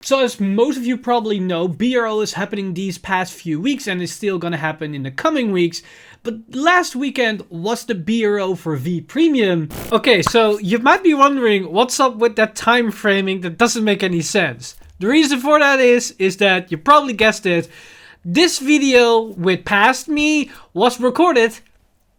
So as most of you probably know, BRO is happening these past few weeks and is still gonna happen in the coming weeks. But last weekend was the BRO for V Premium. Okay, so you might be wondering what's up with that time framing that doesn't make any sense. The reason for that is that you probably guessed it. This video with Past Me was recorded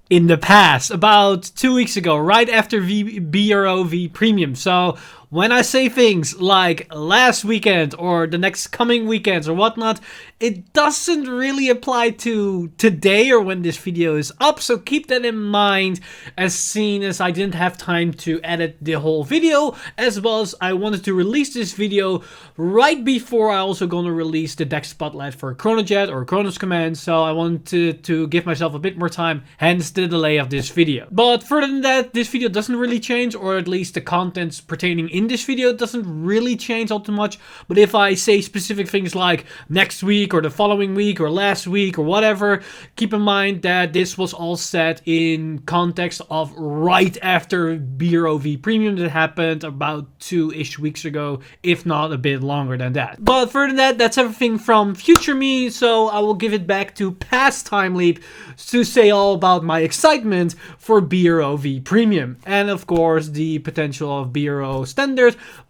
in the past, about 2 weeks ago, right after BRO V Premium. So when I say things like last weekend or the next coming weekends or whatnot, it doesn't really apply to today or when this video is up. So keep that in mind, as seen as I didn't have time to edit the whole video, as well as I wanted to release this video right before I also gonna release the deck spotlight for Chronojet or Chronos Command. So I wanted to give myself a bit more time, hence the delay of this video. But further than that, this video doesn't really change, or at least the contents pertaining in this video doesn't really change all too much. But if I say specific things like next week or the following week or last week or whatever, keep in mind that this was all set in context of right after BRO V Premium that happened about 2-ish weeks ago, if not a bit longer than that. But further than that, that's everything from future me, so I will give it back to past Time Leap to say all about my excitement for BRO V Premium and of course the potential of BRO Standard.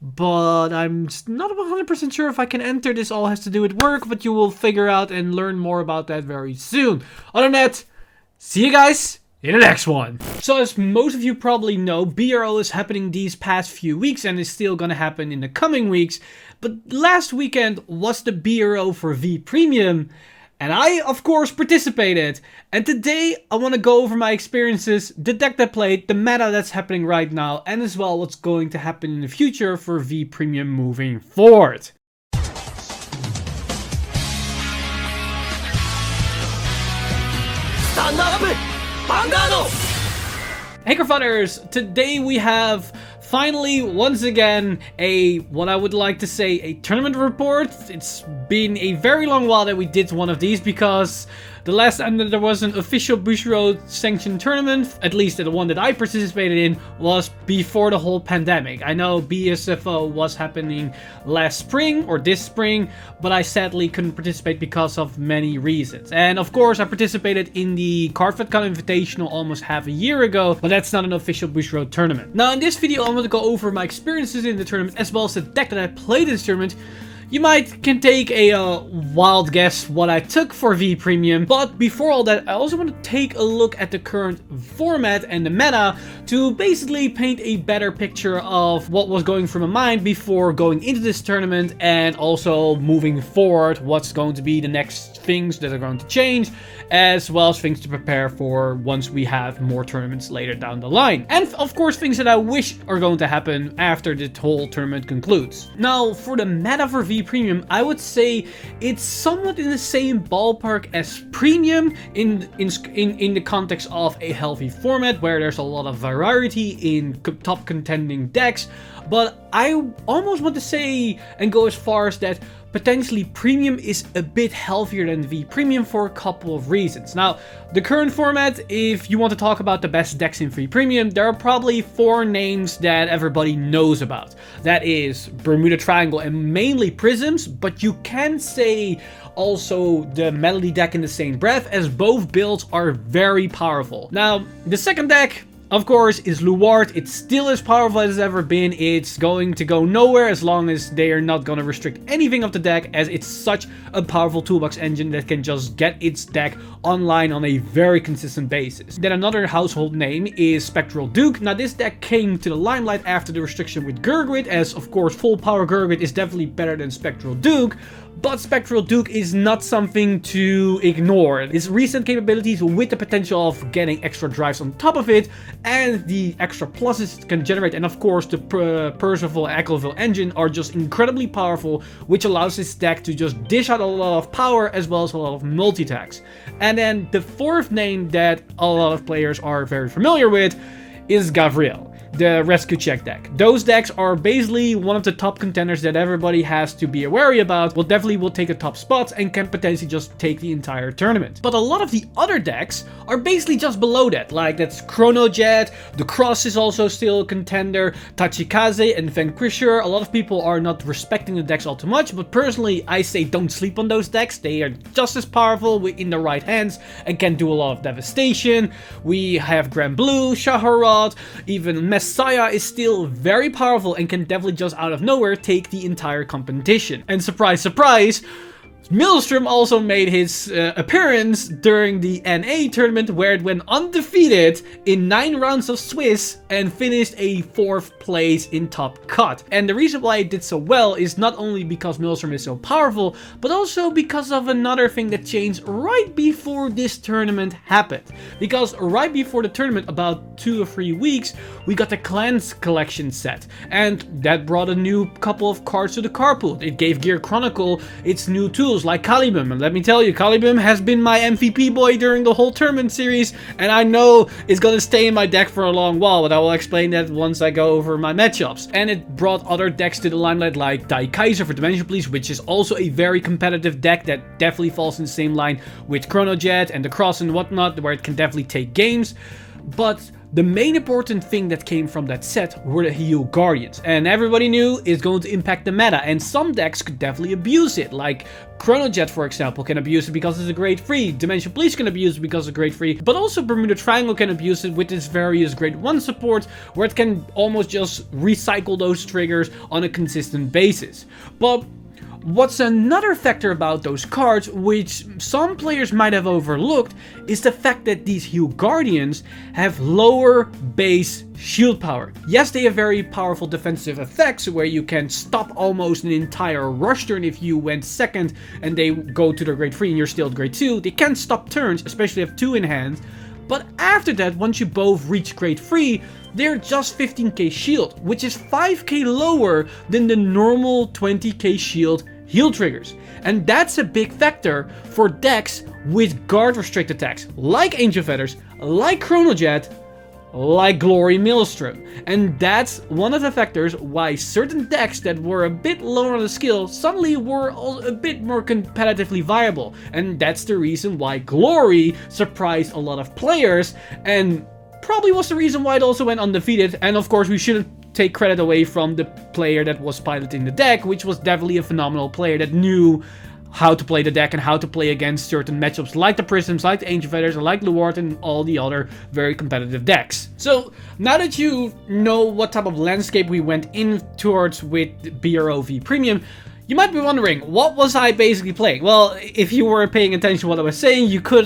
But I'm not 100% sure if I can enter. This all has to do with work, but you will figure out and learn more about that very soon. Other than that, see you guys in the next one. So as most of you probably know, BRO is happening these past few weeks and is still gonna happen in the coming weeks. But last weekend was the BRO for V Premium, and I, of course, participated. And today, I want to go over my experiences, the deck that played, the meta that's happening right now, and as well what's going to happen in the future for V Premium moving forward. Stand up! Vanguard! Hey Cardfighters! Today we have finally, once again, what I would like to say, a tournament report. It's been a very long while that we did one of these, because the last time that there was an official Bushiroad sanctioned tournament, at least the one that I participated in, was before the whole pandemic. I know BSFO was happening last spring, or this spring, but I sadly couldn't participate because of many reasons. And of course, I participated in the Cardfight Invitational almost half a year ago, but that's not an official Bushiroad tournament. Now, in this video, I'm going to go over my experiences in the tournament, as well as the deck that I played in this tournament. You can take a wild guess what I took for V Premium, but before all that, I also want to take a look at the current format and the meta to basically paint a better picture of what was going through my mind before going into this tournament, and also moving forward, what's going to be the next things that are going to change, as well as things to prepare for once we have more tournaments later down the line. And of course, things that I wish are going to happen after the whole tournament concludes. Now, for the meta for V Premium, I would say it's somewhat in the same ballpark as Premium in the context of a healthy format where there's a lot of variety in top contending decks. But I almost want to say and go as far as that potentially Premium is a bit healthier than V Premium for a couple of reasons. Now, the current format, if you want to talk about the best decks in V Premium, there are probably 4 names that everybody knows about. That is Bermuda Triangle and mainly Prisms, but you can say also the Melody deck in the same breath, as both builds are very powerful. Now, the second deck, of course, is Luard. It's still as powerful as it's ever been. It's going to go nowhere as long as they are not going to restrict anything of the deck, as it's such a powerful toolbox engine that can just get its deck online on a very consistent basis. Then another household name is Spectral Duke. Now, this deck came to the limelight after the restriction with Gurgrit, as of course full power Gurgrit is definitely better than Spectral Duke. But Spectral Duke is not something to ignore. Its recent capabilities with the potential of getting extra drives on top of it, and the extra pluses it can generate, and of course the Percival and Eccleville engine are just incredibly powerful, which allows this deck to just dish out a lot of power as well as a lot of multi-attacks. And then the fourth name that a lot of players are very familiar with is Gavriel. the Rescue Check deck. Those decks are basically one of the top contenders that everybody has to be wary about. Well, definitely will take a top spot and can potentially just take the entire tournament. But a lot of the other decks are basically just below that. Like that's Chrono Jet, the Cross is also still a contender, Tachikaze and Vanquisher. A lot of people are not respecting the decks all too much, but personally I say don't sleep on those decks. They are just as powerful in the right hands and can do a lot of devastation. We have Grand Blue, Shaharad, even Messiah is still very powerful and can definitely just out of nowhere take the entire competition. And surprise, surprise, Maelstrom also made his appearance during the NA tournament where it went undefeated in 9 rounds of Swiss and finished a 4th place in top cut. And the reason why it did so well is not only because Maelstrom is so powerful, but also because of another thing that changed right before this tournament happened. Because right before the tournament, about 2 or 3 weeks, we got the Clans collection set. And that brought a new couple of cards to the card pool. It gave Gear Chronicle its new tools like Caliban, and let me tell you, Caliban has been my MVP boy during the whole tournament series, and I know it's gonna stay in my deck for a long while, but I will explain that once I go over my matchups. And it brought other decks to the limelight like Dai Kaiser for Dimension Police, which is also a very competitive deck that definitely falls in the same line with Chrono Jet and the Cross and whatnot, where it can definitely take games. But the main important thing that came from that set were the Heal Guardians, and everybody knew it's going to impact the meta, and some decks could definitely abuse it, like Chrono Jet, for example, can abuse it because it's a grade 3, Dimension Police can abuse it because it's a grade 3, but also Bermuda Triangle can abuse it with its various grade 1 support, where it can almost just recycle those triggers on a consistent basis. But what's another factor about those cards, which some players might have overlooked, is the fact that these Heal Guardians have lower base shield power. Yes, they have very powerful defensive effects where you can stop almost an entire rush turn if you went second and they go to their grade 3 and you're still at grade 2. They can stop turns, especially if 2 in hand. But after that, once you both reach grade 3, they're just 15k shield, which is 5k lower than the normal 20k shield heal triggers. And that's a big factor for decks with guard restrict attacks, like Angel Feathers, like Chrono Jet, like Glory Maelstrom. And that's one of the factors why certain decks that were a bit lower on the skill suddenly were a bit more competitively viable. And that's the reason why Glory surprised a lot of players, and probably was the reason why it also went undefeated. And of course, we shouldn't take credit away from the player that was piloting the deck, which was definitely a phenomenal player that knew how to play the deck and how to play against certain matchups like the Prisms, like the Angel Feathers, like Luart, and all the other very competitive decks. So now that you know what type of landscape we went in towards with BROV Premium, you might be wondering, what was I basically playing? Well, if you were paying attention to what I was saying, you could,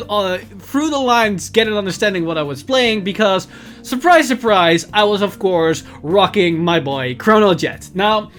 through the lines, get an understanding what I was playing, because, surprise, surprise, I was, of course, rocking my boy Chrono Jet. Now,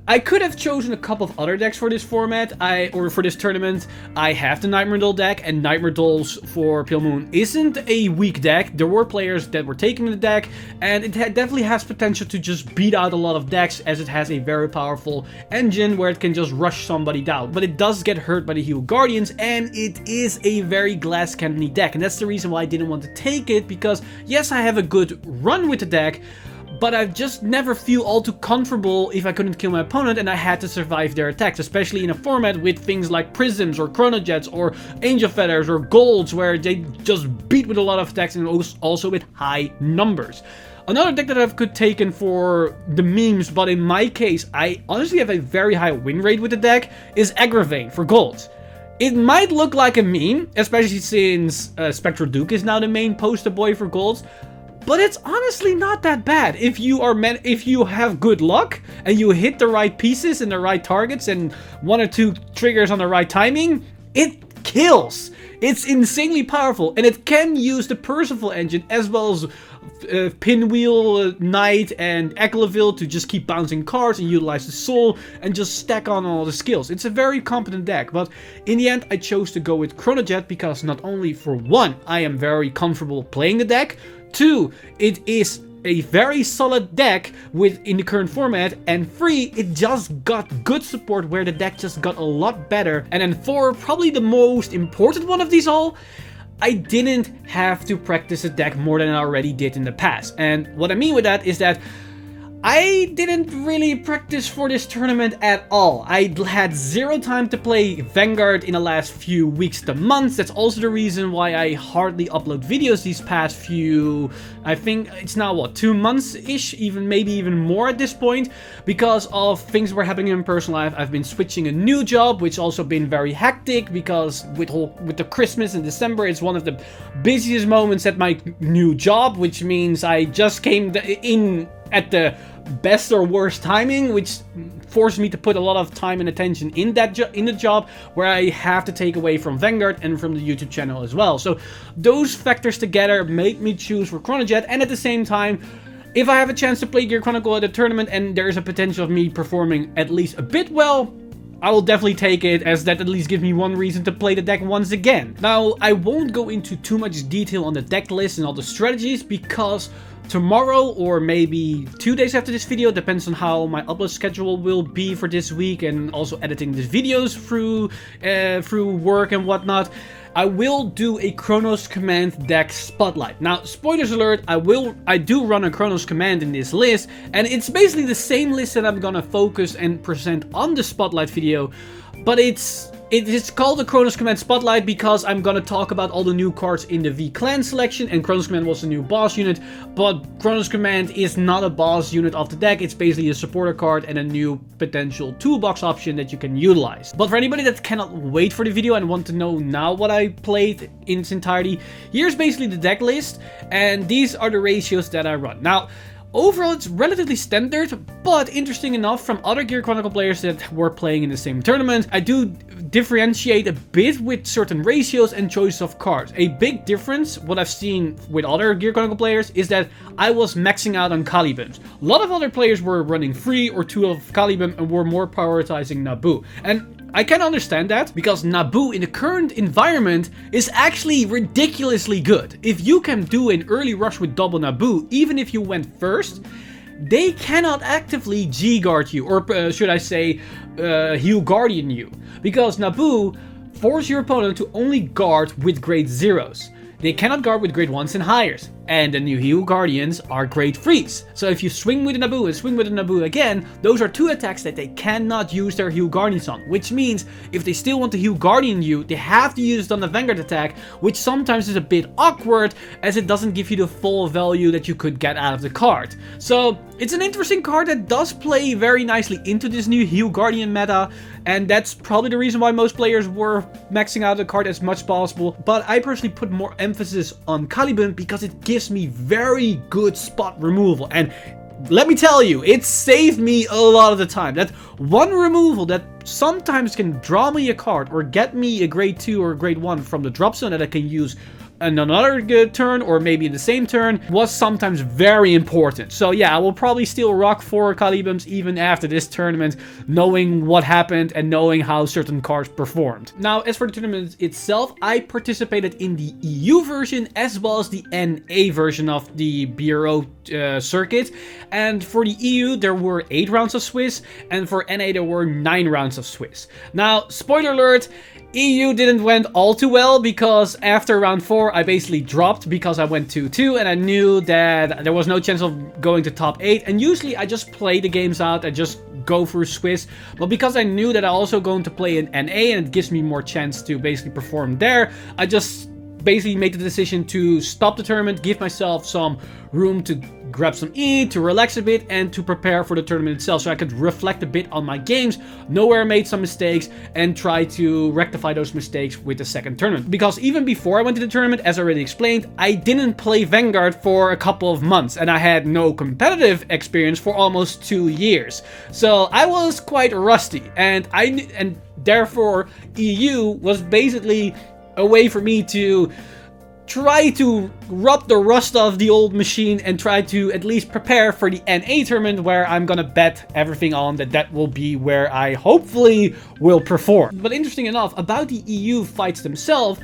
I could have chosen a couple of other decks for this format, or for this tournament. I have the Nightmare Doll deck, and Nightmare Dolls for Pale Moon isn't a weak deck. There were players that were taking the deck, and it definitely has potential to just beat out a lot of decks, as it has a very powerful engine where it can just rush somebody down. But it does get hurt by the Heal Guardians, and it is a very glass cannon-y deck, and that's the reason why I didn't want to take it, because yes, I have a good run with the deck, but I just never feel all too comfortable if I couldn't kill my opponent and I had to survive their attacks, especially in a format with things like Prisms or Chrono Jets or Angel Feathers or Golds, where they just beat with a lot of attacks and also with high numbers. Another deck that I've could taken for the memes, but in my case, I honestly have a very high win rate with the deck, is Aggravain for Golds. It might look like a meme, especially since Spectral Duke is now the main poster boy for Golds, but it's honestly not that bad. If you have good luck and you hit the right pieces and the right targets and 1 or 2 triggers on the right timing, it kills. It's insanely powerful, and it can use the Percival engine as well as Pinwheel, Knight, and Ekleville to just keep bouncing cards and utilize the soul and just stack on all the skills. It's a very competent deck, but in the end I chose to go with Chrono Jet because not only, for one, I am very comfortable playing the deck, 2, it is a very solid deck in the current format, and 3, it just got good support where the deck just got a lot better, and then 4, probably the most important one of these all, I didn't have to practice a deck more than I already did in the past. And what I mean with that is that I didn't really practice for this tournament at all. I had zero time to play Vanguard in the last few weeks to months. That's also the reason why I hardly upload videos these past few, I think it's now what, 2 months-ish, maybe even more at this point, because of things were happening in personal life. I've been switching a new job, which also been very hectic because with the Christmas in December, it's one of the busiest moments at my new job, which means I just came in at the best or worst timing, which forced me to put a lot of time and attention in the job where I have to take away from Vanguard and from the YouTube channel as well. So those factors together made me choose for Chronojet, and at the same time, if I have a chance to play Gear Chronicle at a tournament and there is a potential of me performing at least a bit well, I will definitely take it, as that at least gives me one reason to play the deck once again. Now, I won't go into too much detail on the deck list and all the strategies, because tomorrow, or maybe 2 days after this video, depends on how my upload schedule will be for this week, and also editing these videos through work and whatnot, I will do a Chronos Command deck spotlight. Now, spoilers alert, I do run a Chronos Command in this list, and it's basically the same list that I'm gonna focus and present on the spotlight video, but it's called the Chronos Command Spotlight because I'm gonna talk about all the new cards in the V Clan selection, and Chronos Command was a new boss unit, but Chronos Command is not a boss unit of the deck. It's basically a supporter card and a new potential toolbox option that you can utilize. But for anybody that cannot wait for the video and want to know now what I played in its entirety, here's basically the deck list, and these are the ratios that I run. Now, overall, it's relatively standard, but interesting enough, from other Gear Chronicle players that were playing in the same tournament, I do differentiate a bit with certain ratios and choice of cards. A big difference, what I've seen with other Gear Chronicle players, is that I was maxing out on Calibims. A lot of other players were running 3 or 2 of Calibim and were more prioritizing Naboo. And I can understand that, because Naboo in the current environment is actually ridiculously good. If you can do an early rush with double Naboo, even if you went first, they cannot actively G-guard you, or should I say, Heal Guardian you. Because Naboo force your opponent to only guard with grade 0s. They cannot guard with grade 1s and higher. And the new Heal Guardians are grade 3s. So if you swing with a Naboo and swing with a Naboo again, those are 2 attacks that they cannot use their Heal Guardians on. Which means, if they still want to Heal Guardian you, they have to use it on the Vanguard attack, which sometimes is a bit awkward, as it doesn't give you the full value that you could get out of the card. So, it's an interesting card that does play very nicely into this new Heal Guardian meta, and that's probably the reason why most players were maxing out the card as much as possible. But I personally put more emphasis on Caliban because it gives me very good spot removal, and let me tell you, it saved me a lot of the time. That one removal that sometimes can draw me a card or get me a grade 2 or a grade 1 from the drop zone that I can use in another good turn, or maybe in the same turn, was sometimes very important. So yeah, I will probably still rock 4 Calibims even after this tournament, knowing what happened and knowing how certain cards performed. Now, as for the tournament itself, I participated in the EU version as well as the NA version of the Bureau circuit. And for the EU, there were 8 rounds of Swiss, and for NA, there were 9 rounds of Swiss. Now, spoiler alert, EU didn't went all too well, because after round 4 I basically dropped because I went 2-2 and I knew that there was no chance of going to top 8, and usually I just play the games out, I just go through Swiss, but because I knew that I also going to play in NA and it gives me more chance to basically perform there, I just basically made the decision to stop the tournament, give myself some room to grab some eat, to relax a bit, and to prepare for the tournament itself, so I could reflect a bit on my games, know where I made some mistakes, and try to rectify those mistakes with the second tournament. Because even before I went to the tournament, as I already explained, I didn't play Vanguard for a couple of months, and I had no competitive experience for almost 2 years. So I was quite rusty, and therefore EU was basically a way for me to try to rub the rust off the old machine and try to at least prepare for the NA tournament, where I'm gonna bet everything on that will be where I hopefully will perform. But interesting enough, about the EU fights themselves,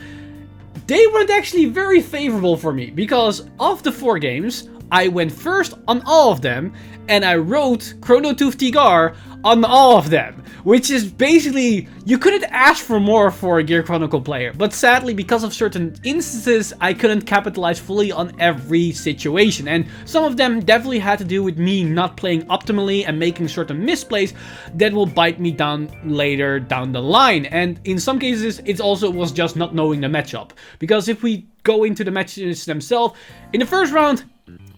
they weren't actually very favorable for me, because of the 4 games, I went first on all of them, and I wrote Chrono Tooth Tigar on all of them, which is basically, you couldn't ask for more for a Gear Chronicle player, but sadly, because of certain instances, I couldn't capitalize fully on every situation, and some of them definitely had to do with me not playing optimally and making certain misplays that will bite me down later down the line, and in some cases, it also was just not knowing the matchup, because if we go into the matches themselves, in the first round,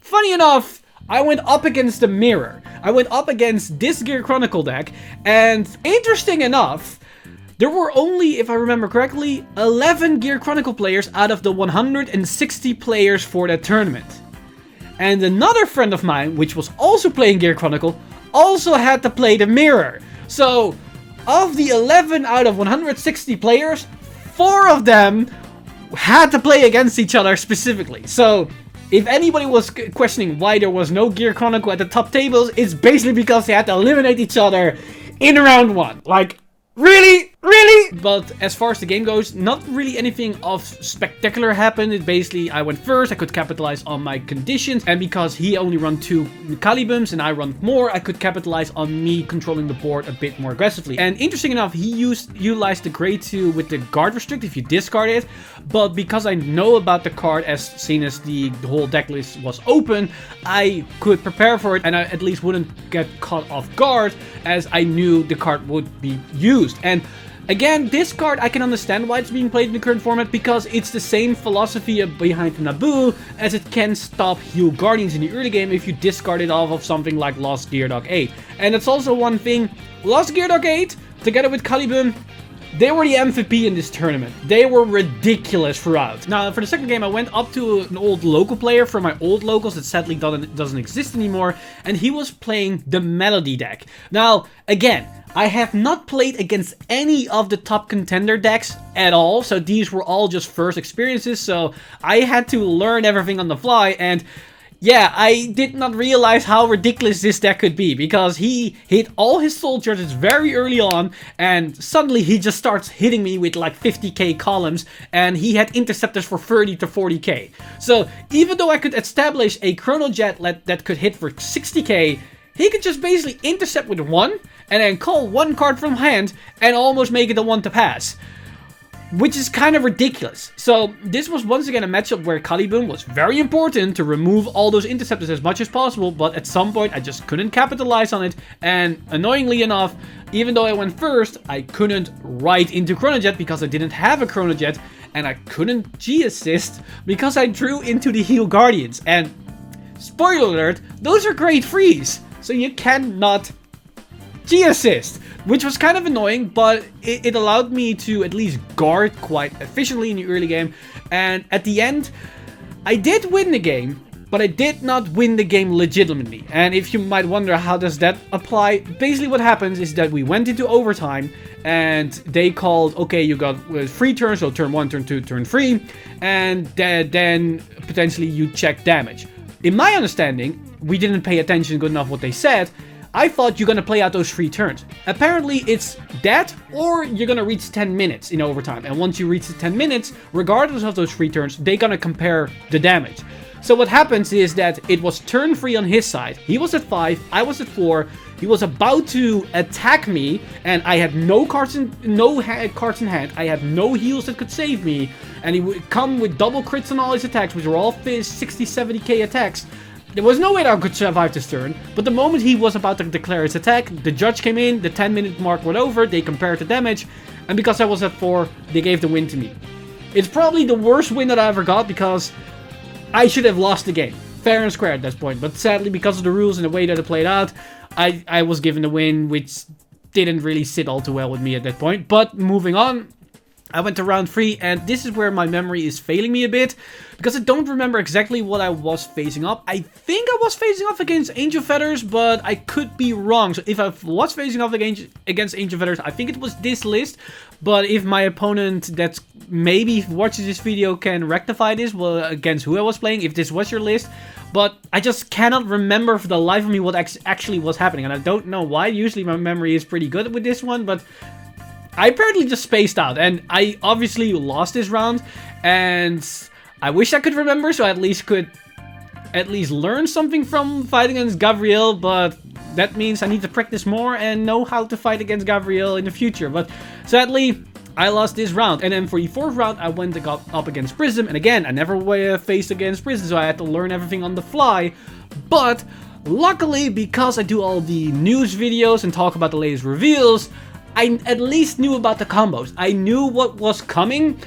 funny enough, I went up against the mirror. I went up against this Gear Chronicle deck, and interesting enough, there were only, if I remember correctly, 11 Gear Chronicle players out of the 160 players for that tournament. And another friend of mine, which was also playing Gear Chronicle, also had to play the mirror. So, of the 11 out of 160 players, 4 of them had to play against each other specifically. So, if anybody was questioning why there was no Gear Chronicle at the top tables, it's basically because they had to eliminate each other in round 1. Like, really? Really? But as far as the game goes, not really anything of spectacular happened. It basically, I went first, I could capitalize on my conditions, and because he only run 2 Calibums and I run more, I could capitalize on me controlling the board a bit more aggressively. And interesting enough, he utilized the grade 2 with the guard restrict if you discard it, but because I know about the card as seen as the whole deck list was open, I could prepare for it and I at least wouldn't get caught off guard as I knew the card would be used. And again, this card, I can understand why it's being played in the current format, because it's the same philosophy behind Naboo, as it can stop Heal Guardians in the early game if you discard it off of something like Lost Geardog 8. And that's also one thing, Lost Geardog 8, together with Calibum, they were the MVP in this tournament. They were ridiculous throughout. Now, for the second game, I went up to an old local player from my old locals that sadly doesn't exist anymore, and he was playing the Melody deck. Now, again, I have not played against any of the top contender decks at all, so these were all just first experiences, so I had to learn everything on the fly, and yeah, I did not realize how ridiculous this deck could be, because he hit all his soul charges very early on, and suddenly he just starts hitting me with like 50k columns, and he had interceptors for 30 to 40k. So even though I could establish a Chrono Jet that could hit for 60k, he could just basically intercept with 1, and then call 1 card from hand, and almost make it a 1 to pass. Which is kind of ridiculous. So this was once again a matchup where Calibum was very important to remove all those interceptors as much as possible, but at some point I just couldn't capitalize on it, and annoyingly enough, even though I went first, I couldn't ride into Chrono Jet because I didn't have a Chrono Jet, and I couldn't G-assist because I drew into the Heal Guardians, and spoiler alert, those are grade 3s, so you cannot G-assist, which was kind of annoying, but it allowed me to at least guard quite efficiently in the early game, and at the end, I did win the game, but I did not win the game legitimately. And if you might wonder how does that apply, basically what happens is that we went into overtime, and they called, okay, you got 3 turns, so turn 1, turn 2, turn 3, and then potentially you check damage. In my understanding, we didn't pay attention good enough what they said. I thought you're gonna play out those 3 turns. Apparently it's that, or you're gonna reach 10 minutes in overtime. And once you reach the 10 minutes, regardless of those 3 turns, they're gonna compare the damage. So what happens is that it was turn 3 on his side. He was at 5, I was at 4. He was about to attack me, and I had no cards in hand. I had no heals that could save me, and he would come with double crits on all his attacks, which were all 60, 70k attacks. There was no way that I could survive this turn, but the moment he was about to declare his attack, the judge came in, the 10-minute mark went over, they compared the damage, and because I was at 4, they gave the win to me. It's probably the worst win that I ever got, because I should have lost the game. Fair and square at that point, but sadly, because of the rules and the way that it played out, I was given the win, which didn't really sit all too well with me at that point. But moving on, I went to round 3, and this is where my memory is failing me a bit, because I don't remember exactly what I was facing up. I think I was facing off against Angel Feathers, but I could be wrong. So if I was facing off against Angel Feathers, I think it was this list. But if my opponent that maybe watches this video can rectify this, well, against who I was playing, if this was your list. But I just cannot remember for the life of me what actually was happening, and I don't know why. Usually my memory is pretty good with this one, but I apparently just spaced out, and I obviously lost this round, and I wish I could remember, so I at least could at least learn something from fighting against Gabriel, but that means I need to practice more and know how to fight against Gabriel in the future. But sadly, I lost this round. And then for the 4th round, I went up against Prism. And again, I never faced against Prism, so I had to learn everything on the fly. But luckily, because I do all the news videos and talk about the latest reveals, I at least knew about the combos. I knew what was coming.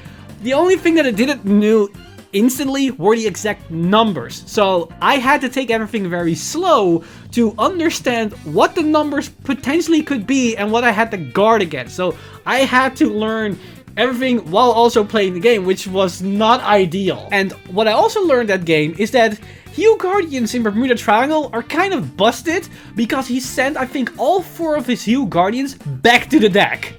The only thing that I didn't know instantly were the exact numbers. So I had to take everything very slow to understand what the numbers potentially could be and what I had to guard against. So I had to learn everything while also playing the game, which was not ideal. And what I also learned that game is that Hue Guardians in Bermuda Triangle are kind of busted because he sent, I think, all 4 of his Hue Guardians back to the deck.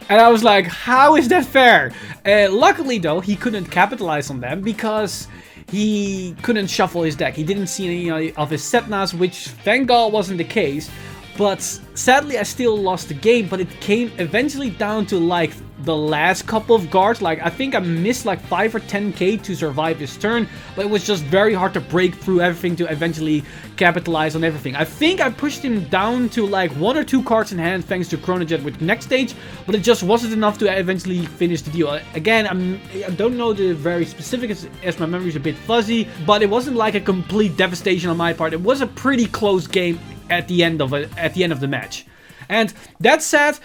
And I was like, how is that fair? Luckily though, he couldn't capitalize on them because he couldn't shuffle his deck. He didn't see any of his Setnas, which thank God wasn't the case. But sadly, I still lost the game, but it came eventually down to like the last couple of guards. Like I think I missed like 5 or 10k to survive his turn, but it was just very hard to break through everything to eventually capitalize on everything. I think I pushed him down to like 1 or 2 cards in hand thanks to Chronojet with next stage, but it just wasn't enough to eventually finish the deal. Again, I don't know the very specifics as my memory is a bit fuzzy, but it wasn't like a complete devastation on my part. It was a pretty close game at the end of the match. And that said,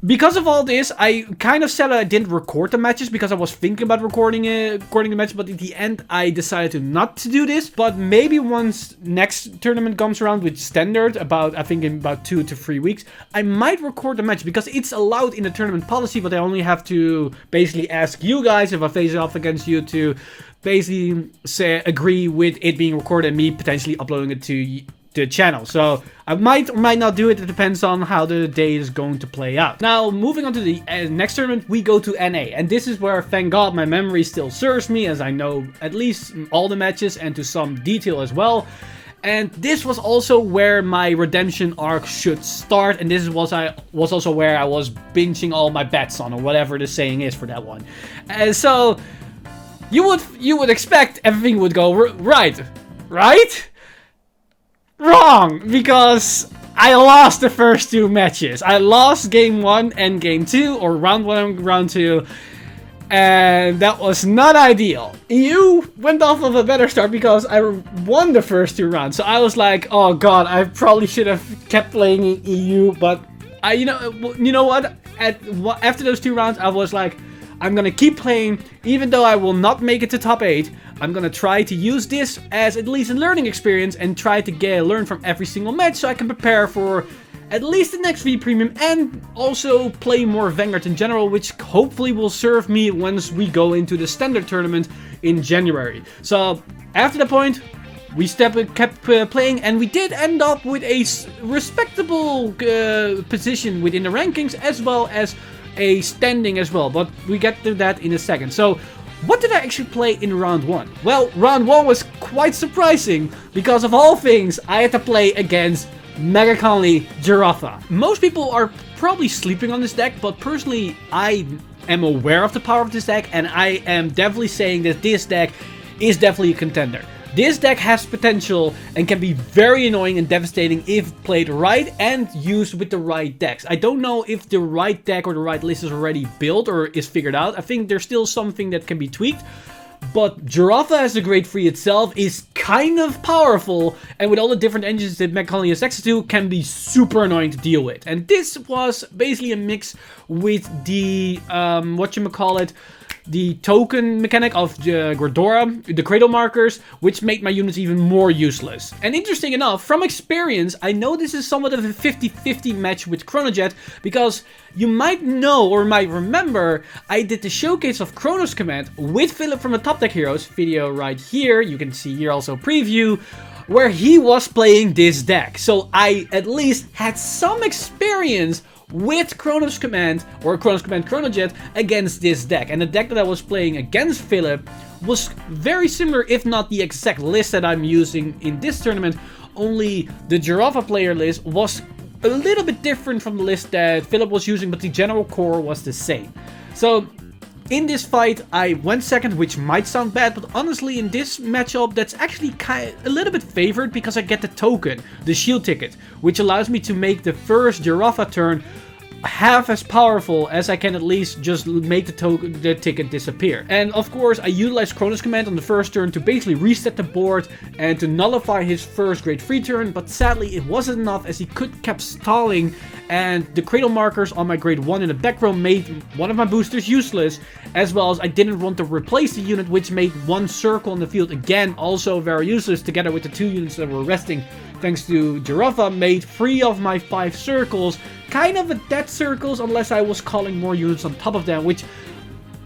because of all this, I kind of said I didn't record the matches because I was thinking about recording the match, but at the end I decided to not to do this. But maybe once next tournament comes around with standard, I think in about 2 to 3 weeks, I might record the match because it's allowed in the tournament policy, but I only have to basically ask you guys if I face off against you to basically agree with it being recorded and me potentially uploading it to the channel. So I might or might not do it. It depends on how the day is going to play out. Now, moving on to the next tournament, we go to NA. And this is where, thank God, my memory still serves me, as I know at least all the matches and to some detail as well. And this was also where my redemption arc should start. And this was also where I was binging all my bets on, or whatever the saying is for that one. And so you would expect everything would go right? Wrong, because I lost the first 2 matches. I lost game 1 and game 2, or round 1 and round 2, and that was not ideal. EU went off of a better start because I won the first 2 rounds. So I was like, oh god, I probably should have kept playing in EU, but you know what? After those 2 rounds, I was like, I'm gonna keep playing, even though I will not make it to top 8. I'm gonna try to use this as at least a learning experience and try to learn from every single match so I can prepare for at least the next V Premium and also play more Vanguard in general, which hopefully will serve me once we go into the standard tournament in January. So after that point, we kept playing, and we did end up with a respectable position within the rankings as well as a standing as well, but we get to that in a second. So what did I actually play in round 1? Well, round 1 was quite surprising because of all things I had to play against Mega Conley Giraffa. Most people are probably sleeping on this deck, but personally I am aware of the power of this deck, and I am definitely saying that this deck is definitely a contender. This deck has potential and can be very annoying and devastating if played right and used with the right decks. I don't know if the right deck or the right list is already built or is figured out. I think there's still something that can be tweaked. But Giraffa as a grade 3 itself is kind of powerful, and with all the different engines that Mega Conley has access to, can be super annoying to deal with. And this was basically a mix with the, the token mechanic of Gordora, the cradle markers, which made my units even more useless. And interesting enough, from experience, I know this is somewhat of a 50-50 match with Chronojet, because you might know or might remember I did the showcase of Chronos Command with Philip from the Top Deck Heroes video right here. You can see here also preview, where he was playing this deck. So I at least had some experience with Chronos Command, or Chronos Command Chronojet, against this deck. And the deck that I was playing against Philip was very similar, if not the exact list that I'm using in this tournament, only the Giraffa player list was a little bit different from the list that Philip was using, but the general core was the same. So in this fight, I went second, which might sound bad, but honestly, in this matchup, that's actually a little bit favored because I get the token, the shield ticket, which allows me to make the first Giraffa turn half as powerful as I can at least just make the ticket disappear. And of course, I utilized Cronus command on the first turn to basically reset the board and to nullify his first grade 3 turn, but sadly it wasn't enough as he kept stalling, and the cradle markers on my grade 1 in the back row made one of my boosters useless, as well as I didn't want to replace the unit, which made one circle in the field again also very useless, together with the 2 units that were resting thanks to Giraffa, made 3 of my 5 circles kind of a dead circles unless I was calling more units on top of them, which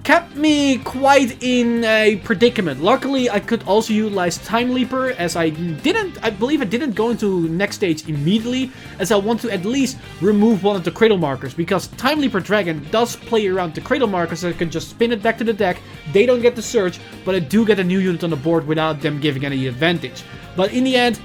kept me quite in a predicament. Luckily, I could also utilize Time Leaper, as I believe I didn't go into next stage immediately, as I want to at least remove one of the cradle markers, because Time Leaper Dragon does play around the cradle markers, so I can just spin it back to the deck. They don't get the search, but I do get a new unit on the board without them giving any advantage. But in the end,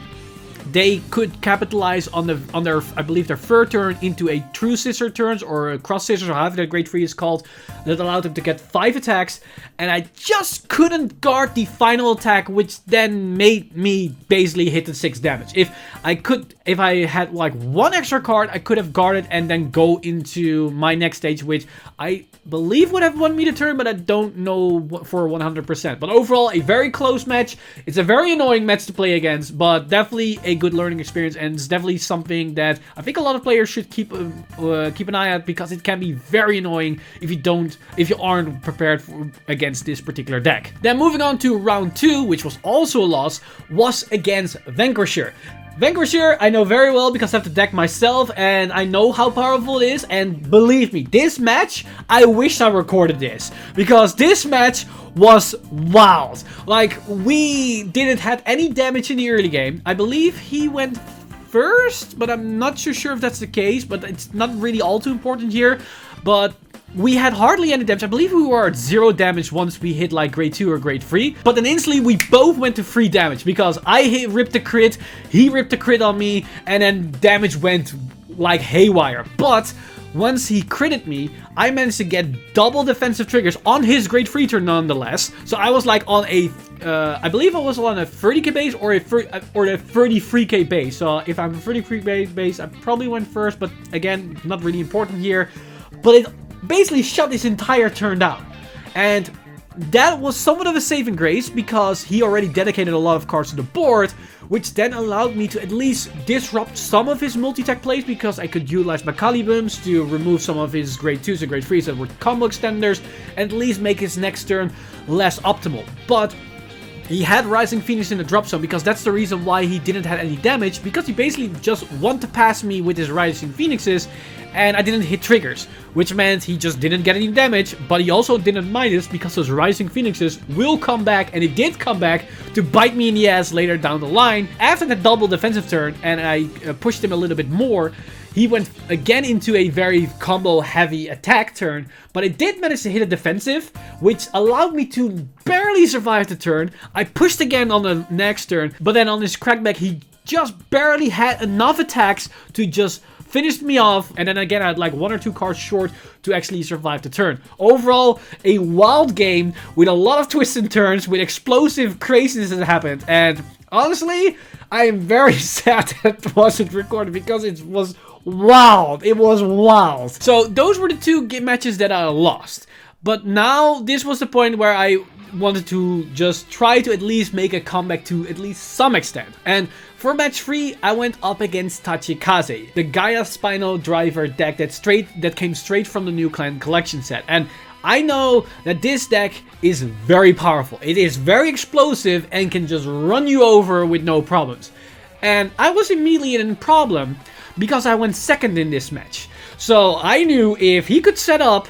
they could capitalize on their, I believe, their third turn into a true scissor turns, or a cross scissors, or however that grade 3 is called, that allowed them to get 5 attacks, and I just couldn't guard the final attack, which then made me basically hit the 6 damage. If I had like 1 extra card, I could have guarded and then go into my next stage, which I believe would have won me the turn, but I don't know for 100%. But overall, a very close match. It's a very annoying match to play against, but definitely a good learning experience, and it's definitely something that I think a lot of players should keep an eye out, because it can be very annoying if you aren't prepared against this particular deck. Then moving on to round 2, which was also a loss, was against Vanguard. Vanguard, I know very well because I have the deck myself, and I know how powerful it is, and believe me, this match, I wish I recorded this, because this match was wild. Like, we didn't have any damage in the early game. I believe he went first, but I'm not so sure if that's the case, but it's not really all too important here. But we had hardly any damage. I believe we were at 0 damage once we hit like grade 2 or grade 3. But then instantly we both went to 3 damage, because I ripped the crit, he ripped the crit on me, and then damage went like haywire. But once he critted me, I managed to get double defensive triggers on his grade 3 turn nonetheless. So I was like on a, I believe I was on a 30k base or a 33k base. So if I'm a 33k base, I probably went first, but again, not really important here. But it basically shut his entire turn down, and that was somewhat of a saving grace, because he already dedicated a lot of cards to the board, which then allowed me to at least disrupt some of his multi-tech plays, because I could utilize my Calibums to remove some of his grade 2s and grade 3s that were combo extenders, and at least make his next turn less optimal. But he had Rising Phoenix in the drop zone, because that's the reason why he didn't have any damage, because he basically just wanted to pass me with his Rising Phoenixes, and I didn't hit triggers, which meant he just didn't get any damage, but he also didn't minus, because those Rising Phoenixes will come back, and it did come back to bite me in the ass later down the line. After that double defensive turn, and I pushed him a little bit more, he went again into a very combo heavy attack turn, but I did manage to hit a defensive, which allowed me to barely survive the turn. I pushed again on the next turn, but then on his crackback, he just barely had enough attacks to just finished me off, and then again I had like 1 or 2 cards short to actually survive the turn. Overall, a wild game with a lot of twists and turns, with explosive craziness that happened, and honestly, I am very sad that it wasn't recorded, because it was wild. It was wild. So those were the 2 matches that I lost. But now this was the point where I wanted to just try to at least make a comeback to at least some extent. And for match 3, I went up against Tachikaze, the Gaia Spinal Driver deck that came straight from the new Clan Collection set. And I know that this deck is very powerful. It is very explosive and can just run you over with no problems. And I was immediately in a problem, because I went second in this match. So I knew if he could set up,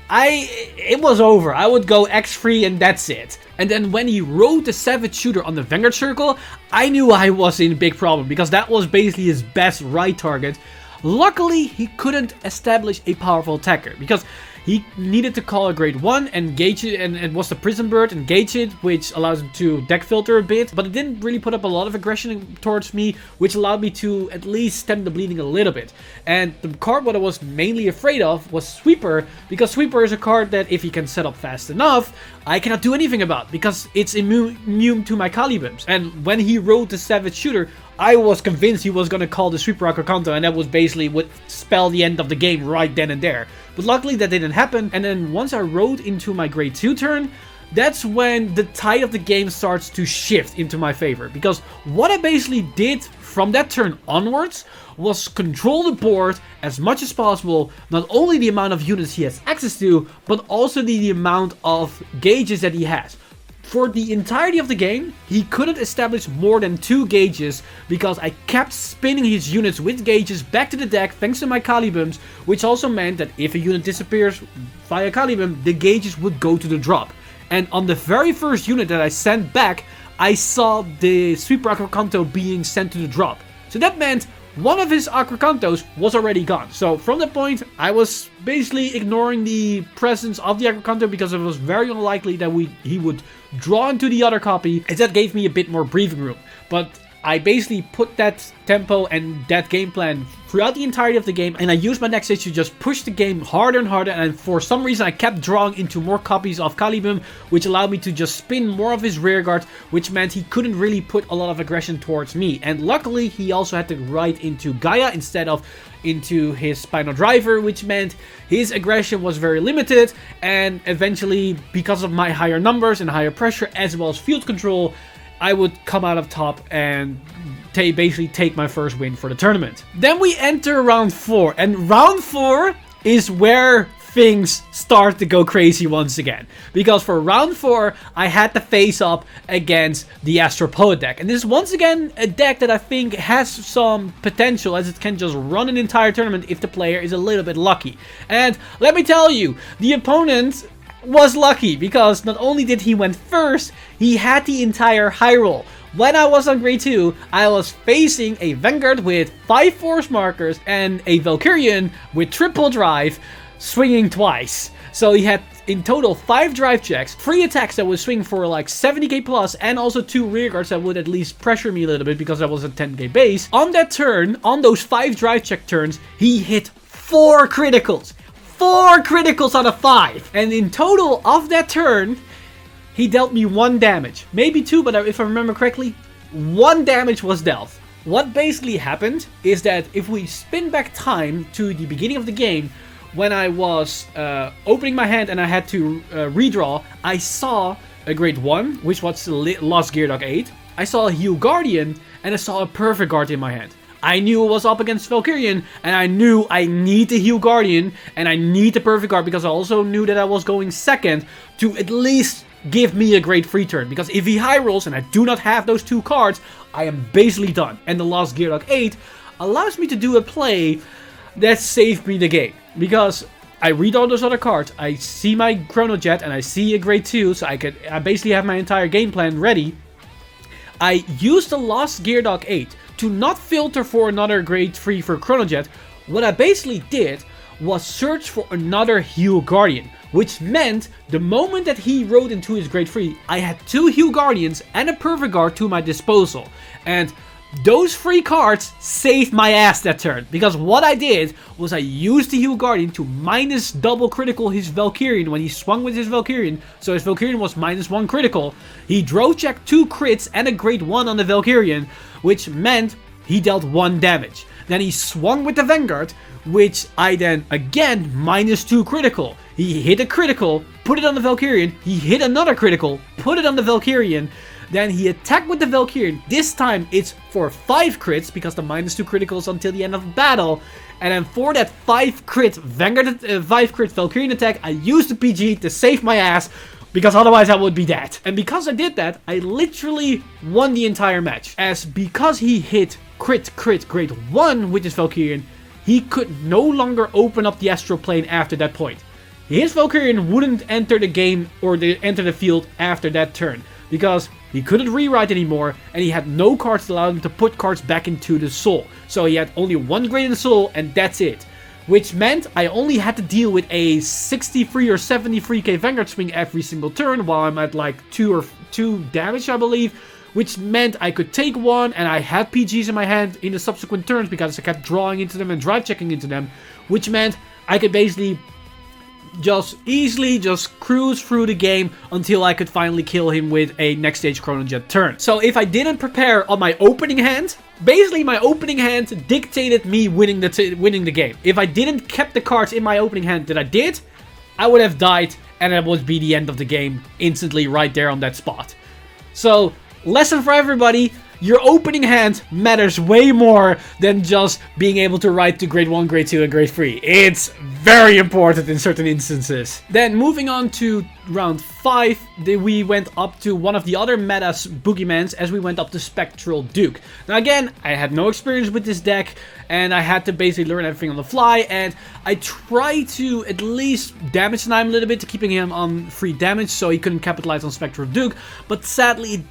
it was over. I would go X3 and that's it. And then when he rode the Savage Shooter on the Vanguard circle, I knew I was in a big problem, because that was basically his best right target. Luckily, he couldn't establish a powerful attacker, because he needed to call a grade 1, engage it, and it was the Prison Bird, engage it, which allows him to deck filter a bit, but it didn't really put up a lot of aggression towards me, which allowed me to at least stem the bleeding a little bit. And the card what I was mainly afraid of was Sweeper, because Sweeper is a card that if he can set up fast enough, I cannot do anything about, because it's immune to my Calibims. And when he rode the Savage Shooter, I was convinced he was going to call the Sweeper Acrocanto, and that was basically what spell the end of the game right then and there. But luckily that didn't happen, and then once I rode into my grade 2 turn, that's when the tide of the game starts to shift into my favor. Because what I basically did from that turn onwards was control the board as much as possible. Not only the amount of units he has access to, but also the amount of gauges that he has. For the entirety of the game, he couldn't establish more than 2 gauges because I kept spinning his units with gauges back to the deck thanks to my Calibims, which also meant that if a unit disappears via Calibim, the gauges would go to the drop. And on the very first unit that I sent back, I saw the Sweeper Acrocanto being sent to the drop. So that meant one of his Acrocantos was already gone. So from that point, I was basically ignoring the presence of the Acrocanto because it was very unlikely that he would draw into the other copy, and that gave me a bit more breathing room. But I basically put that tempo and that game plan throughout the entirety of the game, and I used my next stage to just push the game harder and harder, and for some reason I kept drawing into more copies of Calibim, which allowed me to just spin more of his rear guard, which meant he couldn't really put a lot of aggression towards me. And luckily he also had to ride into Gaia instead of into his Spinal Driver, which meant his aggression was very limited, and eventually, because of my higher numbers and higher pressure as well as field control, I would come out of top and basically take my first win for the tournament. Then we enter round 4, and round 4 is where things start to go crazy once again. Because for round 4, I had to face up against the Astro Poet deck. And this is once again a deck that I think has some potential, as it can just run an entire tournament if the player is a little bit lucky. And let me tell you, the opponent was lucky, because not only did he win first, he had the entire high roll. When I was on grade 2, I was facing a Vanguard with 5 force markers and a Valkyrian with triple drive swinging twice. So he had in total 5 drive checks, 3 attacks that would swing for like 70k plus, and also 2 rear guards that would at least pressure me a little bit because that was a 10k base. On that turn, on those 5 drive check turns, he hit 4 criticals. 4 criticals out of 5. And in total of that turn, he dealt me 1 damage. Maybe 2, but if I remember correctly, 1 damage was dealt. What basically happened is that if we spin back time to the beginning of the game, when I was opening my hand and I had to redraw, I saw a grade 1, which was Lost Gearlock 8. I saw a Hue Guardian, and I saw a Perfect Guard in my hand. I knew it was up against Valkyrian, and I knew I need the Hue Guardian, and I need the Perfect Guard, because I also knew that I was going second to at least give me a great free turn. Because if he high rolls and I do not have those 2 cards, I am basically done. And the Lost Gearlock 8 allows me to do a play that saved me the game. Because I read all those other cards, I see my Chrono Jet, and I see a grade 2, so I basically have my entire game plan ready. I used the Lost Gearlock 8 to not filter for another grade 3 for Chrono Jet. What I basically did was search for another Hue Guardian, which meant the moment that he rode into his grade 3, I had 2 Hue Guardians and a Perfect Guard to my disposal. And those 3 cards saved my ass that turn, because what I did was I used the Hue Guardian to minus double critical his Valkyrian when he swung with his Valkyrian, so his Valkyrian was -1 critical. He drove checked 2 crits and a grade 1 on the Valkyrian, which meant he dealt 1 damage. Then he swung with the Vanguard, which I then again -2 critical. He hit a critical, put it on the Valkyrian, he hit another critical, put it on the Valkyrian. Then he attacked with the Valkyrian. This time it's for 5 crits, because the -2 criticals until the end of battle. And then for that 5 crit Vanguard, 5 crit Valkyrian attack, I used the PG to save my ass, because otherwise I would be dead. And because I did that, I literally won the entire match. As because he hit crit grade 1 with his Valkyrian, he could no longer open up the astral plane after that point. His Valkyrian wouldn't enter the game or enter the field after that turn, because he couldn't rewrite anymore, and he had no cards to allow him to put cards back into the soul. So he had only 1 grade in the soul, and that's it. which meant I only had to deal with a 63 or 73k Vanguard swing every single turn, while I'm at like 2 damage, I believe, which meant I could take one, and I had PGs in my hand in the subsequent turns because I kept drawing into them and drive checking into them, which meant I could basically just easily cruise through the game until I could finally kill him with a next stage Chrono Jet turn. So if I didn't prepare on my opening hand, basically my opening hand dictated me winning the game. If I didn't kept the cards in my opening hand that I did, I would have died, and that would be the end of the game instantly right there on that spot. So, lesson for everybody: your opening hand matters way more than just being able to ride to grade 1, grade 2, and grade 3. It's very important in certain instances. Then moving on to round 5, we went up to one of the other meta's boogeymans as we went up to Spectral Duke. Now again, I had no experience with this deck, and I had to basically learn everything on the fly, and I tried to at least damage him a little bit, to keeping him on free damage so he couldn't capitalize on Spectral Duke, but sadly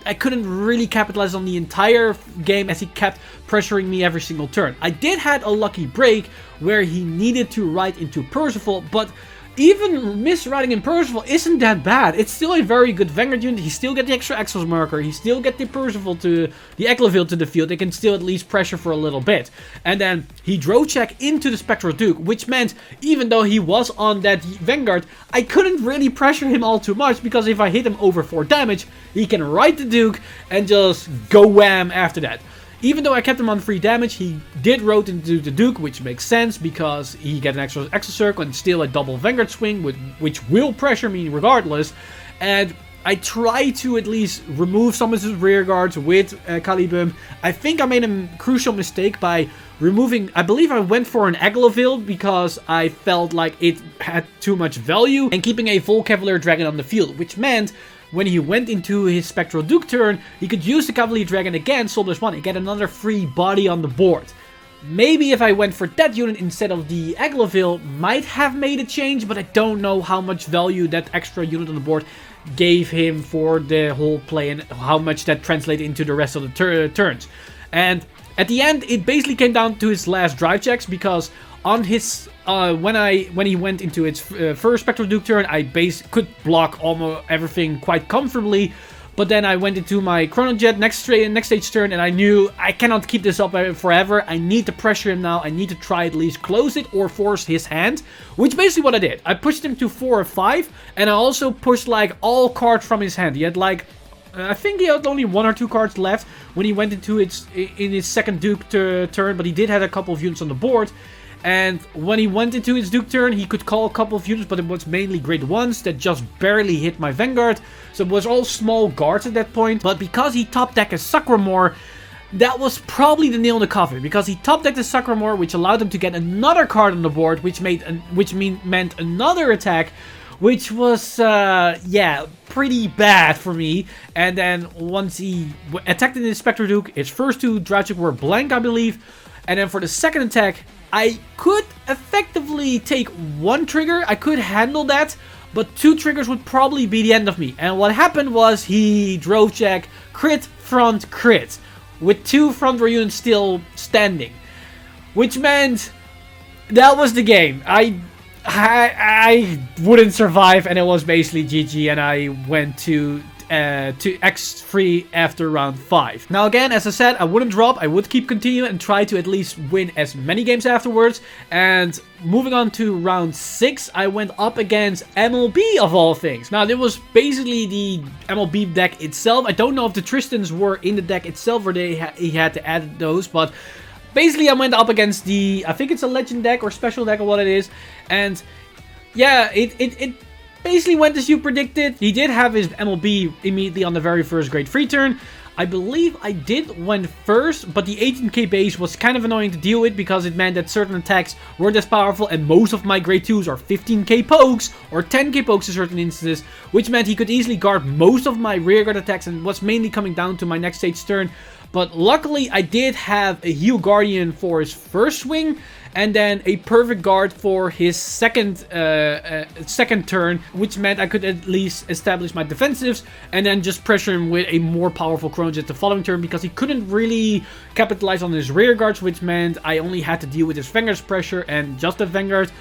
I couldn't really capitalize on the entire game as he kept pressuring me every single turn. I did had a lucky break where he needed to ride into Percival, but even misriding in Percival isn't that bad. It's still a very good Vanguard unit. He still get the extra Exos marker. He still get the Percival to the Egleville to the field. They can still at least pressure for a little bit. And then he drove check into the Spectral Duke, which meant even though he was on that Vanguard, I couldn't really pressure him all too much, because if I hit him over 4 damage, he can ride the Duke and just go wham after that. Even though I kept him on free damage, he did rotate into the Duke, which makes sense because he get an extra circle and still a double Vanguard swing, which will pressure me regardless. And I try to at least remove some of his rear guards with Calibum. I think I made a crucial mistake by removing, I believe I went for an Egleville because I felt like it had too much value, and keeping a full Cavalier Dragon on the field, which meant when he went into his Spectral Duke turn, he could use the Cavalier Dragon again, Soul Blast 1, and get another free body on the board. Maybe if I went for that unit instead of the Egleville, might have made a change, but I don't know how much value that extra unit on the board gave him for the whole play and how much that translated into the rest of the turns. And at the end, it basically came down to his last drive checks, because on his when he went into its first Spectral Duke turn, I could block almost everything quite comfortably. But then I went into my Chrono Jet next stage turn, and I knew I cannot keep this up forever. I need to pressure him now. I need to try at least close it or force his hand, which basically what I did. I pushed him to 4 or 5, and I also pushed like all cards from his hand. He had like, I think he had only 1 or 2 cards left when he went into his second Duke turn, but he did have a couple of units on the board. And when he went into his Duke turn, he could call a couple of units, but it was mainly grade 1s that just barely hit my Vanguard. So it was all small guards at that point. But because he top decked a Sacramore, that was probably the nail in the coffin. Because he top decked a Sacramore, which allowed him to get another card on the board, which meant another attack, which was, yeah, pretty bad for me. And then once he attacked in his Spectral Duke, his first 2 drive checks were blank, I believe. And then for the second attack, I could effectively take 1 trigger. I could handle that, but 2 triggers would probably be the end of me. And what happened was he drove check, crit, front, crit, with 2 front row units still standing, which meant that was the game. I wouldn't survive, and it was basically GG, and I went to X3 after round 5. Now again, as I said, I wouldn't drop. I would keep continuing and try to at least win as many games afterwards. And moving on to round 6, I went up against MLB of all things. Now it was basically the MLB deck itself. I don't know if the Tristans were in the deck itself or he had to add those, but basically I went up against the, I think it's a legend deck or special deck or what it is. And yeah, it basically went as you predicted. He did have his MLB immediately on the very first grade 3 turn. I believe I did went first, but the 18k base was kind of annoying to deal with because it meant that certain attacks weren't as powerful, and most of my grade 2s are 15k pokes or 10k pokes in certain instances, which meant he could easily guard most of my rear guard attacks and was mainly coming down to my next stage turn. But luckily I did have a Heal Guardian for his first swing, and then a perfect guard for his second turn, which meant I could at least establish my defensives and then just pressure him with a more powerful Chrono Jet the following turn, because he couldn't really capitalize on his rear guards, which meant I only had to deal with his Vanguard's pressure, and just the Vanguard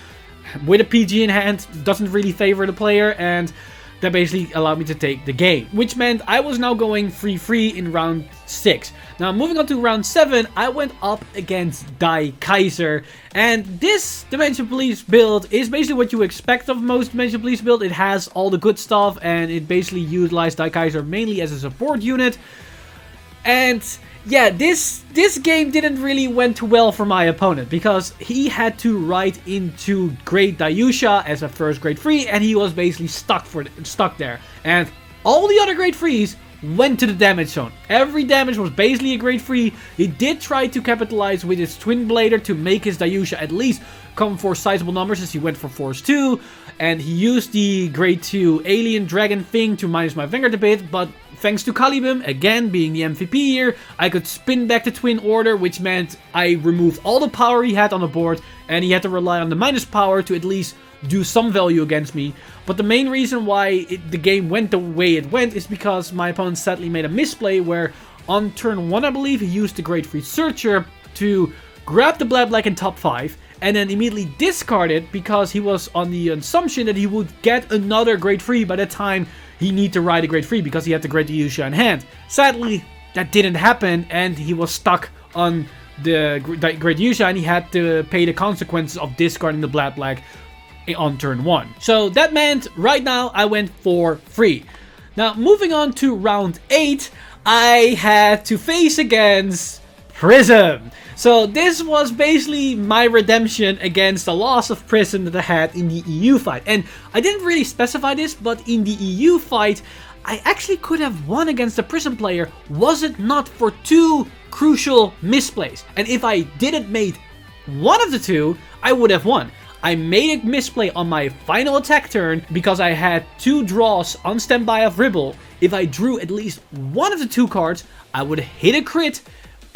with a PG in hand doesn't really favor the player, and that basically allowed me to take the game, which meant I was now going 3-3 in round 6. Now, moving on to round 7, I went up against Dai Kaiser, and this Dimension Police build is basically what you expect of most Dimension Police build. It has all the good stuff, and it basically utilized Dai Kaiser mainly as a support unit. And yeah, this game didn't really went too well for my opponent, because he had to ride into Great Dayusha as a first grade 3, and he was basically stuck there. And all the other grade 3s went to the damage zone. Every damage was basically a grade 3. He did try to capitalize with his Twin Blader to make his Dayusha at least come for sizable numbers, as he went for Force 2, and he used the grade 2 alien dragon thing to minus my Vanguard a bit, but thanks to Calibum, again being the MVP here, I could spin back the Twin Order, which meant I removed all the power he had on the board, and he had to rely on the minus power to at least do some value against me. But the main reason why the game went the way it went is because my opponent sadly made a misplay where on turn 1, I believe, he used the grade 3 Searcher to grab the Black in top 5 and then immediately discard it, because he was on the assumption that he would get another grade 3 by the time he need to ride a grade 3, because he had the Great Yusha in hand. Sadly, that didn't happen, and he was stuck on the Great Yusha, and he had to pay the consequences of discarding the Black on turn 1. So that meant right now I went for free. Now, moving on to round 8, I had to face against Prism. So this was basically my redemption against the loss of Prism that I had in the EU fight. And I didn't really specify this, but in the EU fight, I actually could have won against the Prism player, was it not for 2 crucial misplays. And if I didn't make one of the 2, I would have won. I made a misplay on my final attack turn because I had 2 draws on standby of Ribble. If I drew at least one of the 2 cards, I would hit a crit,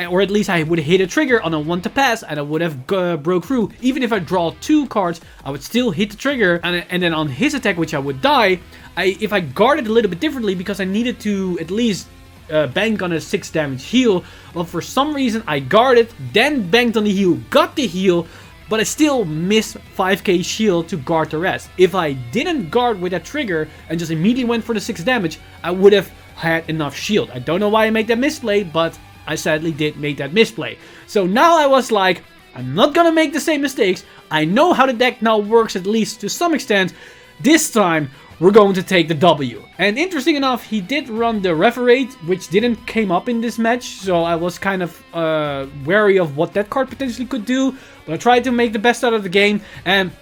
or at least I would hit a trigger on a 1 to pass, and I would have broke through. Even if I draw 2 cards, I would still hit the trigger, and then on his attack, which I would die, if I guarded a little bit differently, because I needed to at least bank on a 6 damage heal. Well, for some reason, I guarded, then banked on the heal, got the heal, but I still missed 5k shield to guard the rest. If I didn't guard with that trigger and just immediately went for the 6 damage, I would have had enough shield. I don't know why I made that misplay, but I sadly did make that misplay. So now I was like, I'm not gonna make the same mistakes. I know how the deck now works, at least to some extent. This time, we're going to take the W. And interesting enough, he did run the Referate, which didn't came up in this match. So I was kind of wary of what that card potentially could do. But I tried to make the best out of the game. And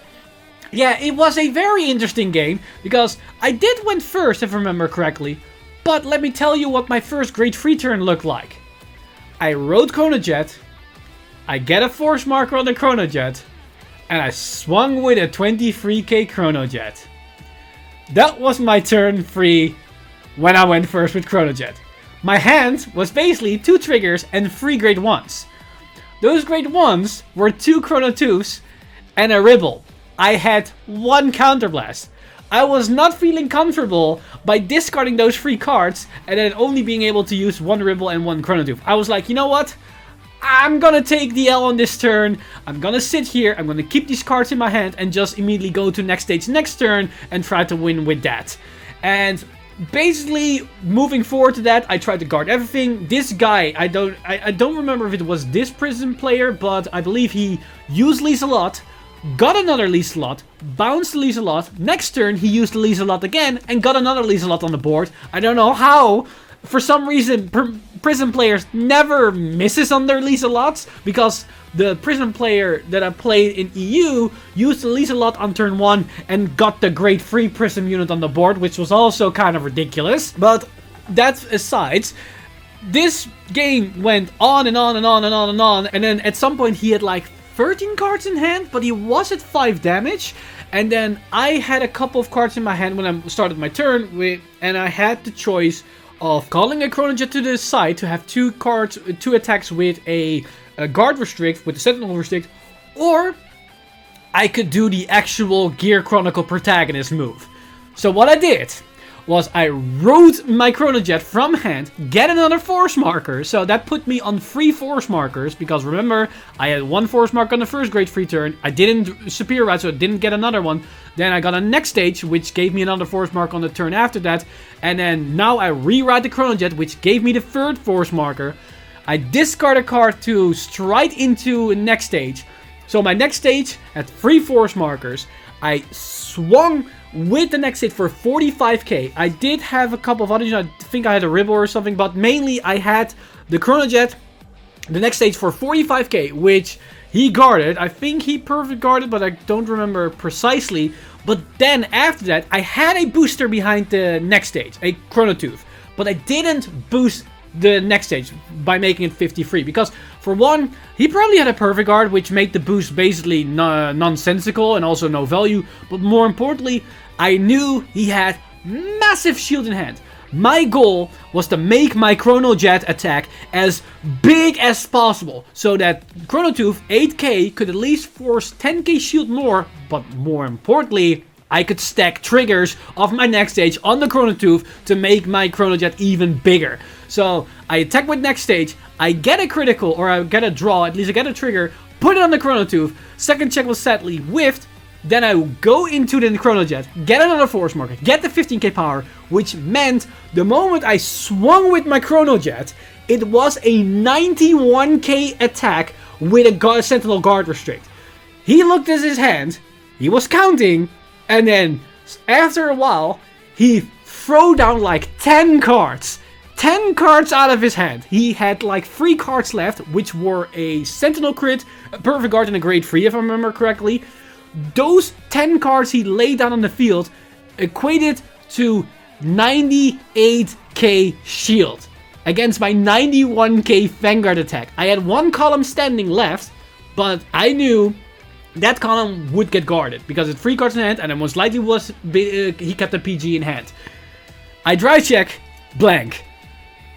yeah, it was a very interesting game, because I did win first, if I remember correctly. But let me tell you what my first grade 3 turn looked like. I rode Chrono Jet, I get a force marker on the Chrono Jet, and I swung with a 23k Chrono Jet. That was my turn 3 when I went first with Chrono Jet. My hand was basically 2 triggers and 3 grade 1s. Those grade 1s were 2 Chrono 2s and a Ribble. I had 1 Counterblast. I was not feeling comfortable by discarding those 3 cards and then only being able to use 1 Ribble and 1 Chrono Tooth. I was like, you know what? I'm gonna take the L on this turn. I'm gonna sit here. I'm gonna keep these cards in my hand and just immediately go to next stage next turn and try to win with that. And basically, moving forward to that, I tried to guard everything. This guy, I don't remember if it was this Prism player, but I believe he used Lieselot, got another Lieselot, bounced the Lieselot. Next turn, he used the Lieselot again and got another Lieselot on the board. I don't know how. For some reason, Prism players never misses on their Lieselots, because the Prism player that I played in EU used the Lieselot on turn 1 and got the grade 3 Prism unit on the board, which was also kind of ridiculous. But that aside, this game went on and on and on and on and on, and then at some point he had like 13 cards in hand, but he was at 5 damage. And then I had a couple of cards in my hand when I started my turn, and I had the choice of calling a Chrono Jet to the side to have 2 attacks with a guard restrict, with the sentinel restrict, or I could do the actual Gear Chronicle protagonist move. So what I did was I wrote my Chronojet from hand, get another force marker, so that put me on 3 force markers, because remember, I had 1 force mark on the first Grade 3 turn, I didn't Superior Ride, so I didn't get another one, then I got a next stage, which gave me another force mark on the turn after that, and then now I rewrite the Chronojet, which gave me the 3rd force marker. I discard a card to stride into next stage, so my next stage had 3 force markers. I swung with the next stage for 45k. I did have a couple of others. I think I had a Ribble or something, but mainly I had the Chronojet, the next stage for 45k, which he guarded. I think he perfect guarded, but I don't remember precisely. But then after that, I had a booster behind the next stage, a Chrono Tooth, but I didn't boost the next stage by making it 53, because for one, he probably had a perfect guard, which made the boost basically nonsensical and also no value, but more importantly, I knew he had massive shield in hand. My goal was to make my Chrono Jet attack as big as possible, so that Chrono Tooth 8k could at least force 10k shield more, but more importantly, I could stack triggers of my next stage on the Chrono Tooth to make my Chrono Jet even bigger. So I attack with next stage, I get a critical, or I get a draw, at least I get a trigger, put it on the Chrono Tooth, second check was sadly whiffed, then I go into the Chrono Jet, get another force marker, get the 15k power, which meant the moment I swung with my Chrono Jet, it was a 91k attack with a Sentinel Guard Restrict. He looked at his hand, he was counting, and then after a while, he threw down like 10 cards. 10 cards out of his hand. He had like 3 cards left, which were a Sentinel crit, a Perfect Guard, and a Grade 3, if I remember correctly. Those 10 cards he laid down on the field equated to 98k shield against my 91k Vanguard attack. I had 1 column standing left, but I knew that column would get guarded because it's 3 cards in hand, and it most likely was he kept a PG in hand. I dry check, blank.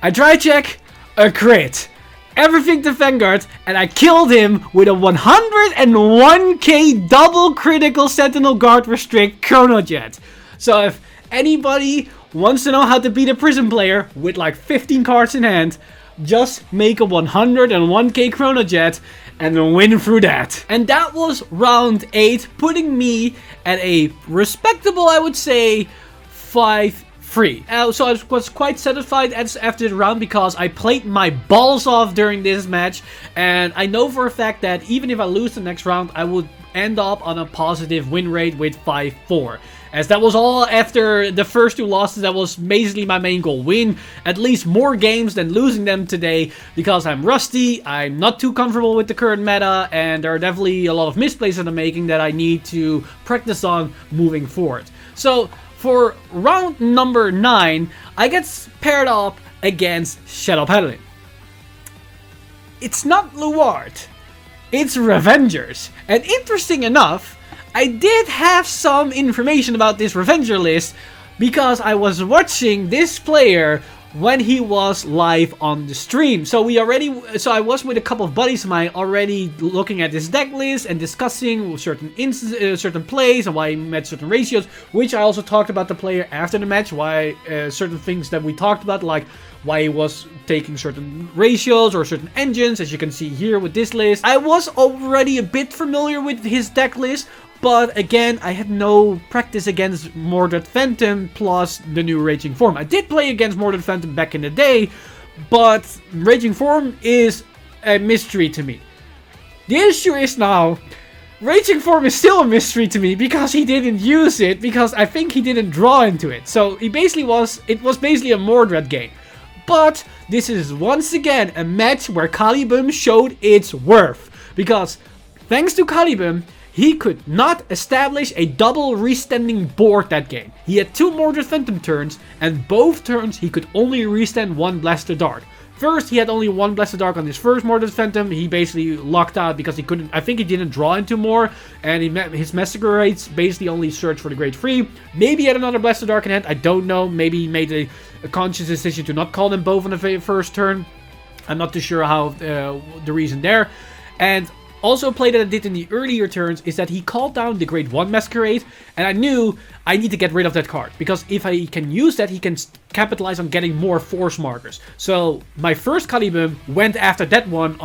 I dry check, a crit. Everything to Vanguard, and I killed him with a 101k double critical Sentinel Guard Restrict Chrono Jet. So if anybody wants to know how to beat a Prism player with like 15 cards in hand, just make a 101k Chrono Jet and win through that. And that was round 8, putting me at a respectable, I would say, 5-3. So I was quite satisfied after the round because I played my balls off during this match, and I know for a fact that even if I lose the next round, I would end up on a positive win rate with 5-4. As that was all after the first 2 losses. That was basically my main goal. Win at least more games than losing them today, because I'm rusty, I'm not too comfortable with the current meta, and there are definitely a lot of misplays that I'm making that I need to practice on moving forward. So for round number 9, I get paired up against Shadow Paladin. It's not Luard, it's Revengers. And interesting enough, I did have some information about this Revenger list because I was watching this player when he was live on the stream. So I was with a couple of buddies of mine already looking at this deck list and discussing certain plays and why he met certain ratios, which I also talked about the player after the match, why certain things that we talked about, like why he was taking certain ratios or certain engines, as you can see here with this list. I was already a bit familiar with his deck list, but again, I had no practice against Mordred Phantom plus the new Raging Form. I did play against Mordred Phantom back in the day, but Raging Form is a mystery to me. The issue is now, Raging Form is still a mystery to me because he didn't use it, because I think he didn't draw into it. So it was basically a Mordred game. But this is once again a match where Caliban showed its worth, because thanks to Caliban, he could not establish a double restanding board that game. He had 2 Mordred Phantom turns, and both turns he could only restand 1 Blaster Dark. First, he had only 1 Blaster Dark on his first Mordred Phantom. He basically locked out because he couldn't, I think he didn't draw into more, and his Massacre rates basically only searched for the Grade 3. Maybe he had another Blaster Dark in hand, I don't know. Maybe he made a conscious decision to not call them both on the first turn. I'm not too sure how the reason there. And Also a play that I did in the earlier turns is that he called down the Grade 1 Masquerade, and I knew I need to get rid of that card, because if I can use that, he can capitalize on getting more force markers. So my first Calibum went after that one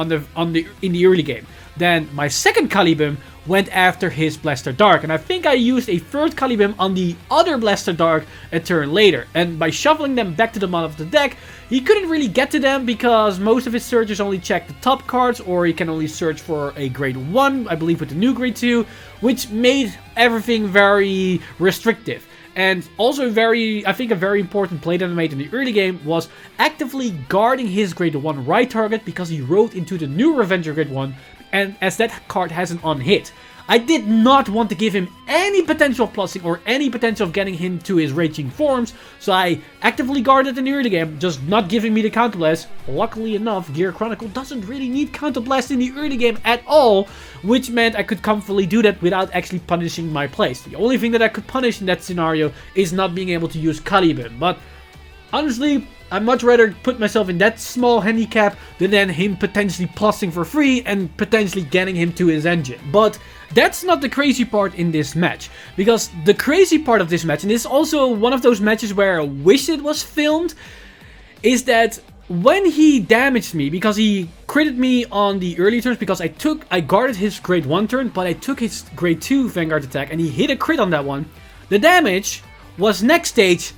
in the early game. Then my second Calibum went after his Blaster Dark, and I think I used a third Calibum on the other Blaster Dark a turn later. And by shuffling them back to the bottom of the deck, he couldn't really get to them because most of his searches only check the top cards, or he can only search for a Grade 1, I believe with the new Grade 2, which made everything very restrictive. And also I think a very important play that I made in the early game was actively guarding his Grade 1 right target, because he rode into the new Revenger Grade 1, and as that card has an on-hit. I did not want to give him any potential of plussing or any potential of getting him to his raging forms, so I actively guarded in the early game, just not giving me the counterblast. Luckily enough, Gear Chronicle doesn't really need counterblast in the early game at all, which meant I could comfortably do that without actually punishing my plays. The only thing that I could punish in that scenario is not being able to use Calibum, but honestly, I'd much rather put myself in that small handicap than him potentially plussing for free and potentially getting him to his engine. But that's not the crazy part in this match, because the crazy part of this match, and this is also one of those matches where I wish it was filmed, is that when he damaged me, because he critted me on the early turns, because I guarded his Grade 1 turn, but I took his Grade 2 Vanguard attack and he hit a crit on that one, the damage was next stage.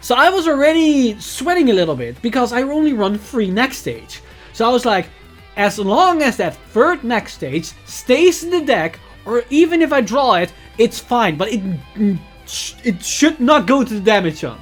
So I was already sweating a little bit, because I only run 3 next stage. So I was like, as long as that third next stage stays in the deck, or even if I draw it, it's fine. But it should not go to the damage zone.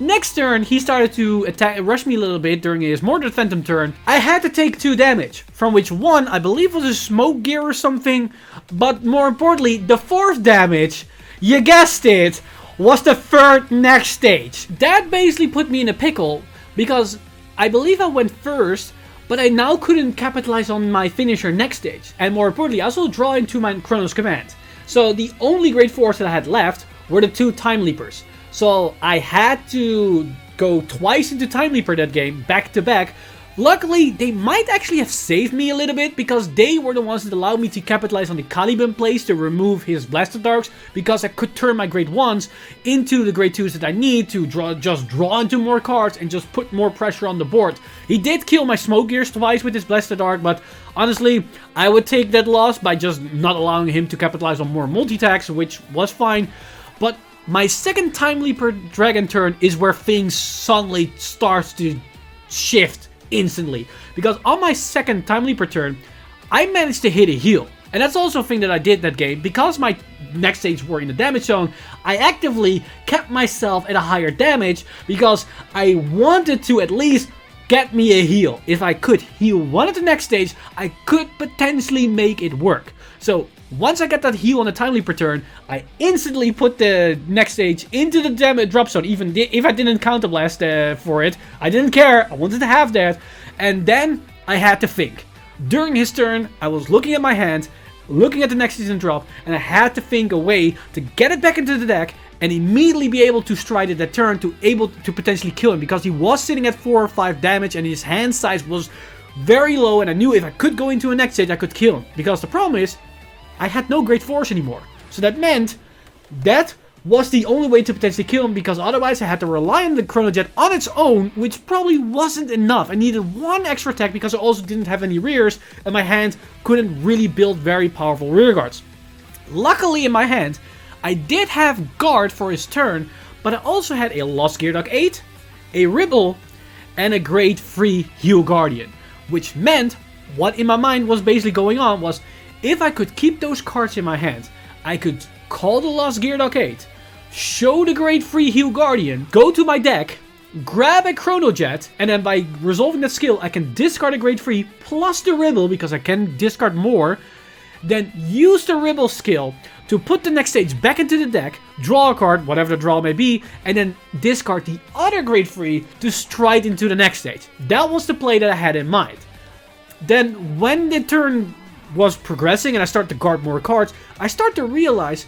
Next turn, he started to rush me a little bit during his Mordred Phantom turn. I had to take 2 damage, from which one, I believe, was a Smoke Gear or something. But more importantly, the 4th damage, you guessed it, was the third next stage. That basically put me in a pickle, because I believe I went first, but I now couldn't capitalize on my finisher next stage. And more importantly, I also draw into my Chronos Command. So the only Grade 4s that I had left were the 2 Time Leapers. So I had to go twice into Time Leaper that game, back to back. Luckily, they might actually have saved me a little bit, because they were the ones that allowed me to capitalize on the Calibum plays to remove his Blaster Darks, because I could turn my Grade 1s into the Grade 2s that I need to just draw into more cards and just put more pressure on the board. He did kill my Smoke Gears twice with his Blaster Dark, but honestly, I would take that loss by just not allowing him to capitalize on more multi-attacks, which was fine. But my second Time Leaper Dragon turn is where things suddenly starts to shift instantly, because on my second Time Leaper turn, I managed to hit a heal. And that's also a thing that I did that game. Because my next stage were in the damage zone, I actively kept myself at a higher damage, because I wanted to at least get me a heal. If I could heal one at the next stage, I could potentially make it work. So once I got that heal on the Time Leaper turn, I instantly put the next stage into the damage drop zone, even if I didn't counterblast for it. I didn't care, I wanted to have that. And then I had to think. During his turn, I was looking at my hand, looking at the next season drop, and I had to think a way to get it back into the deck and immediately be able to stride at that turn to potentially kill him, because he was sitting at 4 or 5 damage and his hand size was very low, and I knew if I could go into a next stage, I could kill him. Because the problem is, I had no Grade 4s anymore. So that meant that was the only way to potentially kill him, because otherwise I had to rely on the Chrono Jet on its own, which probably wasn't enough. I needed 1 extra attack, because I also didn't have any rears, and my hand couldn't really build very powerful rear guards. Luckily in my hand, I did have guard for his turn, but I also had a Lost Gearduck 8, a Ribble, and a Grade 3 Heal Guardian. Which meant, what in my mind was basically going on was, if I could keep those cards in my hand, I could call the Lost Gearduck 8, show the Grade 3 Heal Guardian, go to my deck, grab a Chrono Jet, and then by resolving that skill, I can discard a Grade 3 plus the Ribble, because I can discard more, then use the Ribble skill to put the next stage back into the deck, draw a card, whatever the draw may be, and then discard the other Grade 3 to stride into the next stage. That was the play that I had in mind. Then when the turn was progressing and I start to guard more cards, I start to realize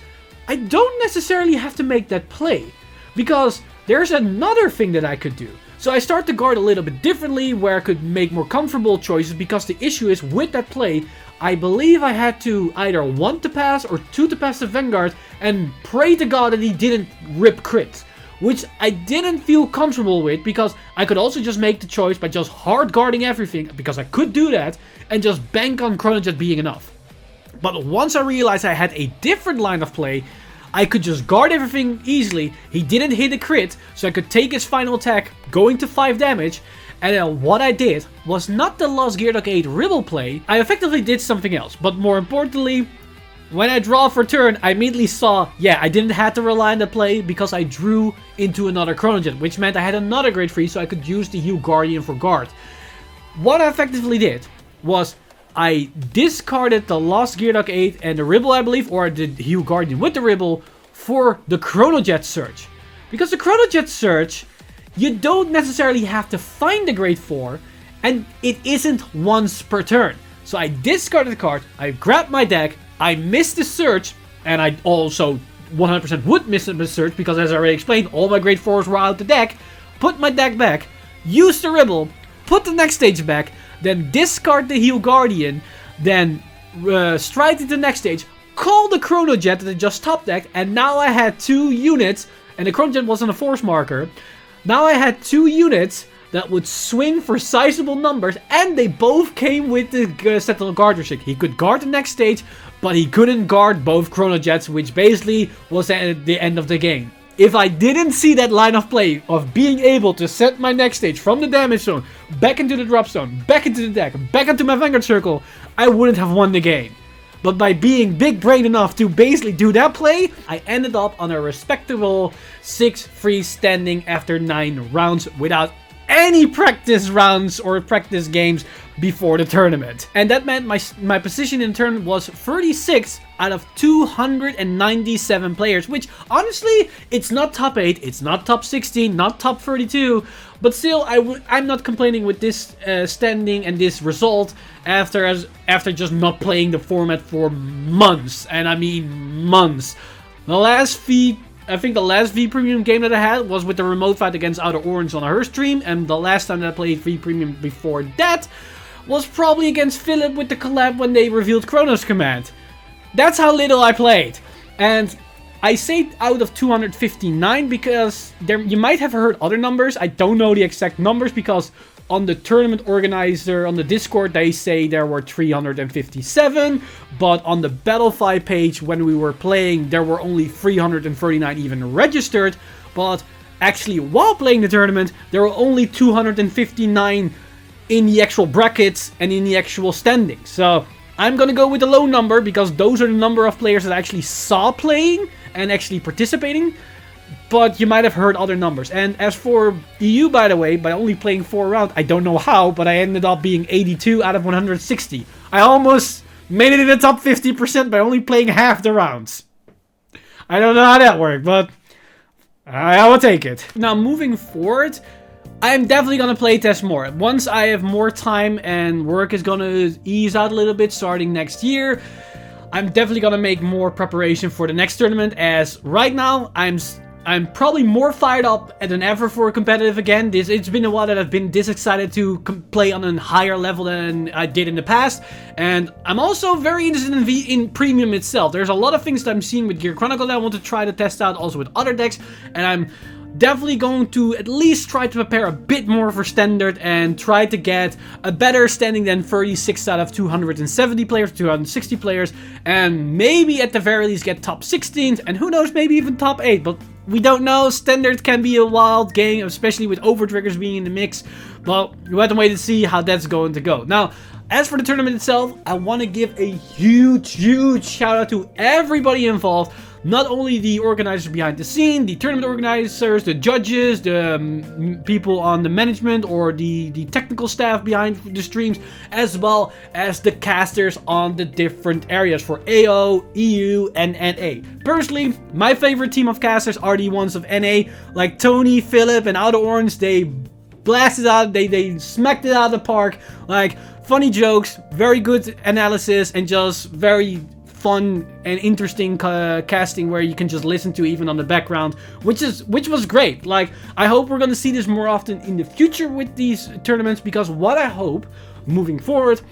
I don't necessarily have to make that play, because there's another thing that I could do. So I start the guard a little bit differently, where I could make more comfortable choices, because the issue is with that play, I believe I had to either 1 to pass or 2 to pass the Vanguard and pray to God that he didn't rip crits. Which I didn't feel comfortable with, because I could also just make the choice by just hard guarding everything, because I could do that, and just bank on Chronojet being enough. But once I realized I had a different line of play, I could just guard everything easily. He didn't hit a crit, so I could take his final attack, going to 5 damage. And then what I did was not the Lost Gearlock 8 Ribble play. I effectively did something else. But more importantly, when I draw for turn, I immediately saw, yeah, I didn't have to rely on the play, because I drew into another Chronojet, which meant I had another grade 3, so I could use the Hue Guardian for guard. What I effectively did was I discarded the Lost Gearlock 8 and the Ribble, I believe, or the Hue Guardian with the Ribble, for the Chronojet Surge. Because the Chronojet Surge, you don't necessarily have to find the grade 4, and it isn't once per turn. So I discarded the card, I grabbed my deck, I missed the Surge, and I also 100% would miss the Surge, because as I already explained, all my grade 4s were out the deck, put my deck back, use the Ribble, put the next stage back, then discard the Hue Guardian, then stride into the next stage, call the Chronojet that I just top decked, and now I had 2 units, and the Chronojet wasn't a force marker. Now I had 2 units that would swing for sizable numbers, and they both came with the Sentinel Guard restrict. He could guard the next stage, but he couldn't guard both Chronojets, which basically was at the end of the game. If I didn't see that line of play of being able to set my next stage from the damage zone, back into the drop zone, back into the deck, back into my Vanguard circle, I wouldn't have won the game. But by being big brain enough to basically do that play, I ended up on a respectable 6 freestanding after 9 rounds without any practice rounds or practice games before the tournament. And that meant my position in turn was 36 out of 297 players, which honestly, it's not top 8, it's not top 16, not top 32, but still I'm not complaining with this standing and this result after just not playing the format for months, and I mean months. I think the last V Premium game that I had was with the remote fight against Outer Orange on her stream, and the last time that I played V Premium before that was probably against Philip with the collab when they revealed Chronos Command. That's how little I played. And I say out of 259 because you might have heard other numbers. I don't know the exact numbers, because on the tournament organizer on the Discord they say there were 357, but on the Battlefy page when we were playing there were only 339 even registered. But actually while playing the tournament there were only 259 in the actual brackets and in the actual standings. So I'm gonna go with the low number, because those are the number of players that I actually saw playing and actually participating. But you might have heard other numbers. And as for EU, by the way, by only playing 4 rounds, I don't know how, but I ended up being 82 out of 160. I almost made it in the top 50% by only playing half the rounds. I don't know how that worked, but I will take it. Now, moving forward, I'm definitely going to play test more. Once I have more time and work is going to ease out a little bit starting next year, I'm definitely going to make more preparation for the next tournament, as right now I'm probably more fired up than ever for competitive again. It's been a while that I've been this excited to play on a higher level than I did in the past. And I'm also very interested in Premium itself. There's a lot of things that I'm seeing with Gear Chronicle that I want to try to test out also with other decks. And I'm definitely going to at least try to prepare a bit more for Standard and try to get a better standing than 36 out of 270 players, 260 players. And maybe at the very least get top 16, and who knows, maybe even top 8. But we don't know. Standard can be a wild game, especially with overtriggers being in the mix. But we have to wait and see how that's going to go. Now, as for the tournament itself, I want to give a huge shout out to everybody involved. Not only the organizers behind the scene, the tournament organizers, the judges, the people on the management or the technical staff behind the streams, as well as the casters on the different areas for AO, EU, and NA. Personally, my favorite team of casters are the ones of NA, like Tony, Philip, and Outer Orange. They blasted out, they smacked it out of the park, like funny jokes, very good analysis, and just very fun and interesting casting where you can just listen to even on the background, which was great. Like, I hope we're gonna see this more often in the future with these tournaments, because what I hope moving forward,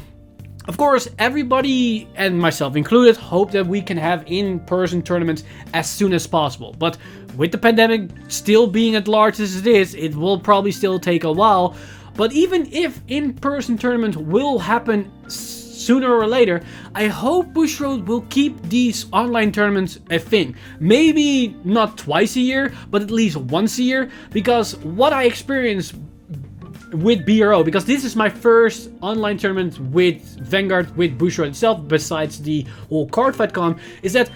of course, everybody, and myself included, hope that we can have in-person tournaments as soon as possible. But with the pandemic still being at large as it is, it will probably still take a while. But even if in-person tournaments will happen sooner or later, I hope Bushiroad will keep these online tournaments a thing. Maybe not twice a year, but at least once a year. Because what I experienced with BRO, because this is my first online tournament with Vanguard, with Bushiroad itself, besides the whole Cardfight con, is that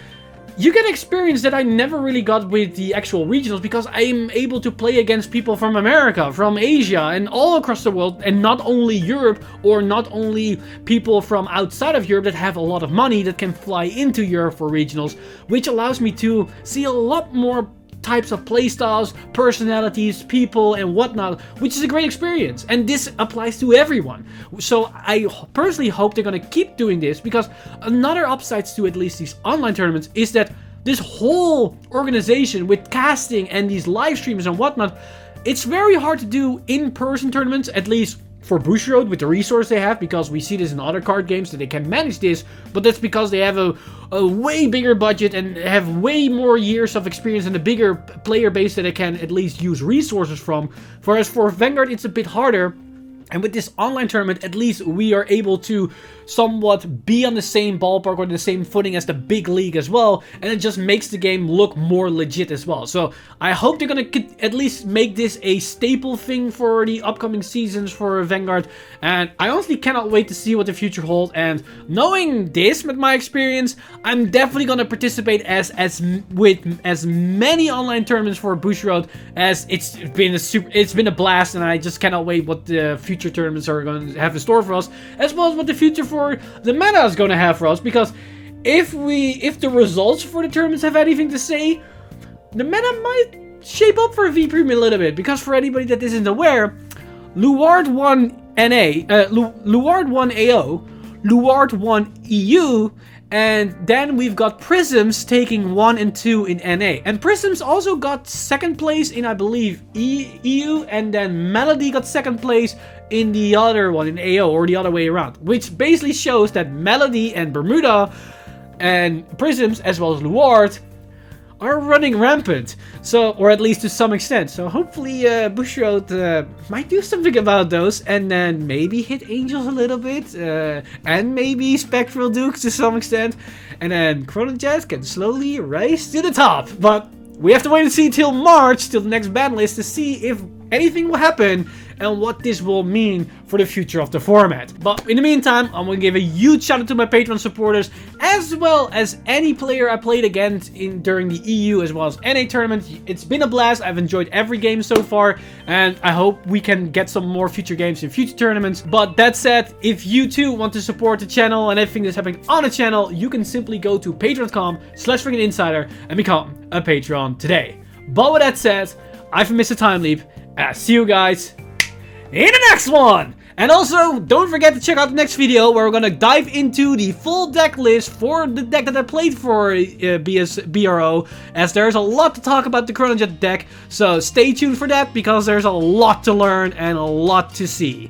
you get experience that I never really got with the actual regionals, because I'm able to play against people from America, from Asia, and all across the world, and not only Europe, or not only people from outside of Europe that have a lot of money that can fly into Europe for regionals, which allows me to see a lot more types of playstyles, personalities, people, and whatnot, which is a great experience. And this applies to everyone. So I personally hope they're gonna keep doing this, because another upsides to at least these online tournaments is that this whole organization with casting and these live streams and whatnot, it's very hard to do in-person tournaments, at least for Bushiroad with the resource they have, because we see this in other card games that they can manage this, but that's because they have a way bigger budget and have way more years of experience and a bigger player base that they can at least use resources from. Whereas for Vanguard, it's a bit harder. And with this online tournament, at least we are able to somewhat be on the same ballpark or the same footing as the big league as well. And it just makes the game look more legit as well. So I hope they're going to at least make this a staple thing for the upcoming seasons for Vanguard. And I honestly cannot wait to see what the future holds. And knowing this with my experience, I'm definitely going to participate with as many online tournaments for Bushiroad as it's been a blast. And I just cannot wait what the future tournaments are going to have in store for us, as well as what the future for the meta is going to have for us. Because if the results for the tournaments have anything to say, the meta might shape up for V Premium a little bit. Because for anybody that isn't aware, Luard won NA, Luard won AO, Luard won EU, and then we've got Prisms taking 1 and 2 in NA. And Prisms also got second place in, I believe, EU, and then Melody got second place in the other one, in AO, or the other way around. Which basically shows that Melody and Bermuda and Prisms, as well as Luard, are running rampant. So, or at least to some extent. So hopefully Bushiroad might do something about those, and then maybe hit Angels a little bit, and maybe Spectral Duke to some extent, and then Chronojet can slowly rise to the top. But we have to wait and see till March, till the next ban list, to see if anything will happen and what this will mean for the future of the format. But in the meantime, I'm going to give a huge shout out to my Patreon supporters, as well as any player I played against during the EU as well as NA tournament. It's been a blast. I've enjoyed every game so far, and I hope we can get some more future games in future tournaments. But that said, if you too want to support the channel and everything that's happening on the channel, you can simply go to patreon.com/freakinginsider and become a Patreon today. But with that said, I've been Mr. Time Leap, and I'll see you guys in the next one! And also, don't forget to check out the next video where we're gonna dive into the full deck list for the deck that I played for BRO, as there's a lot to talk about the Chronojet deck, so stay tuned for that because there's a lot to learn and a lot to see.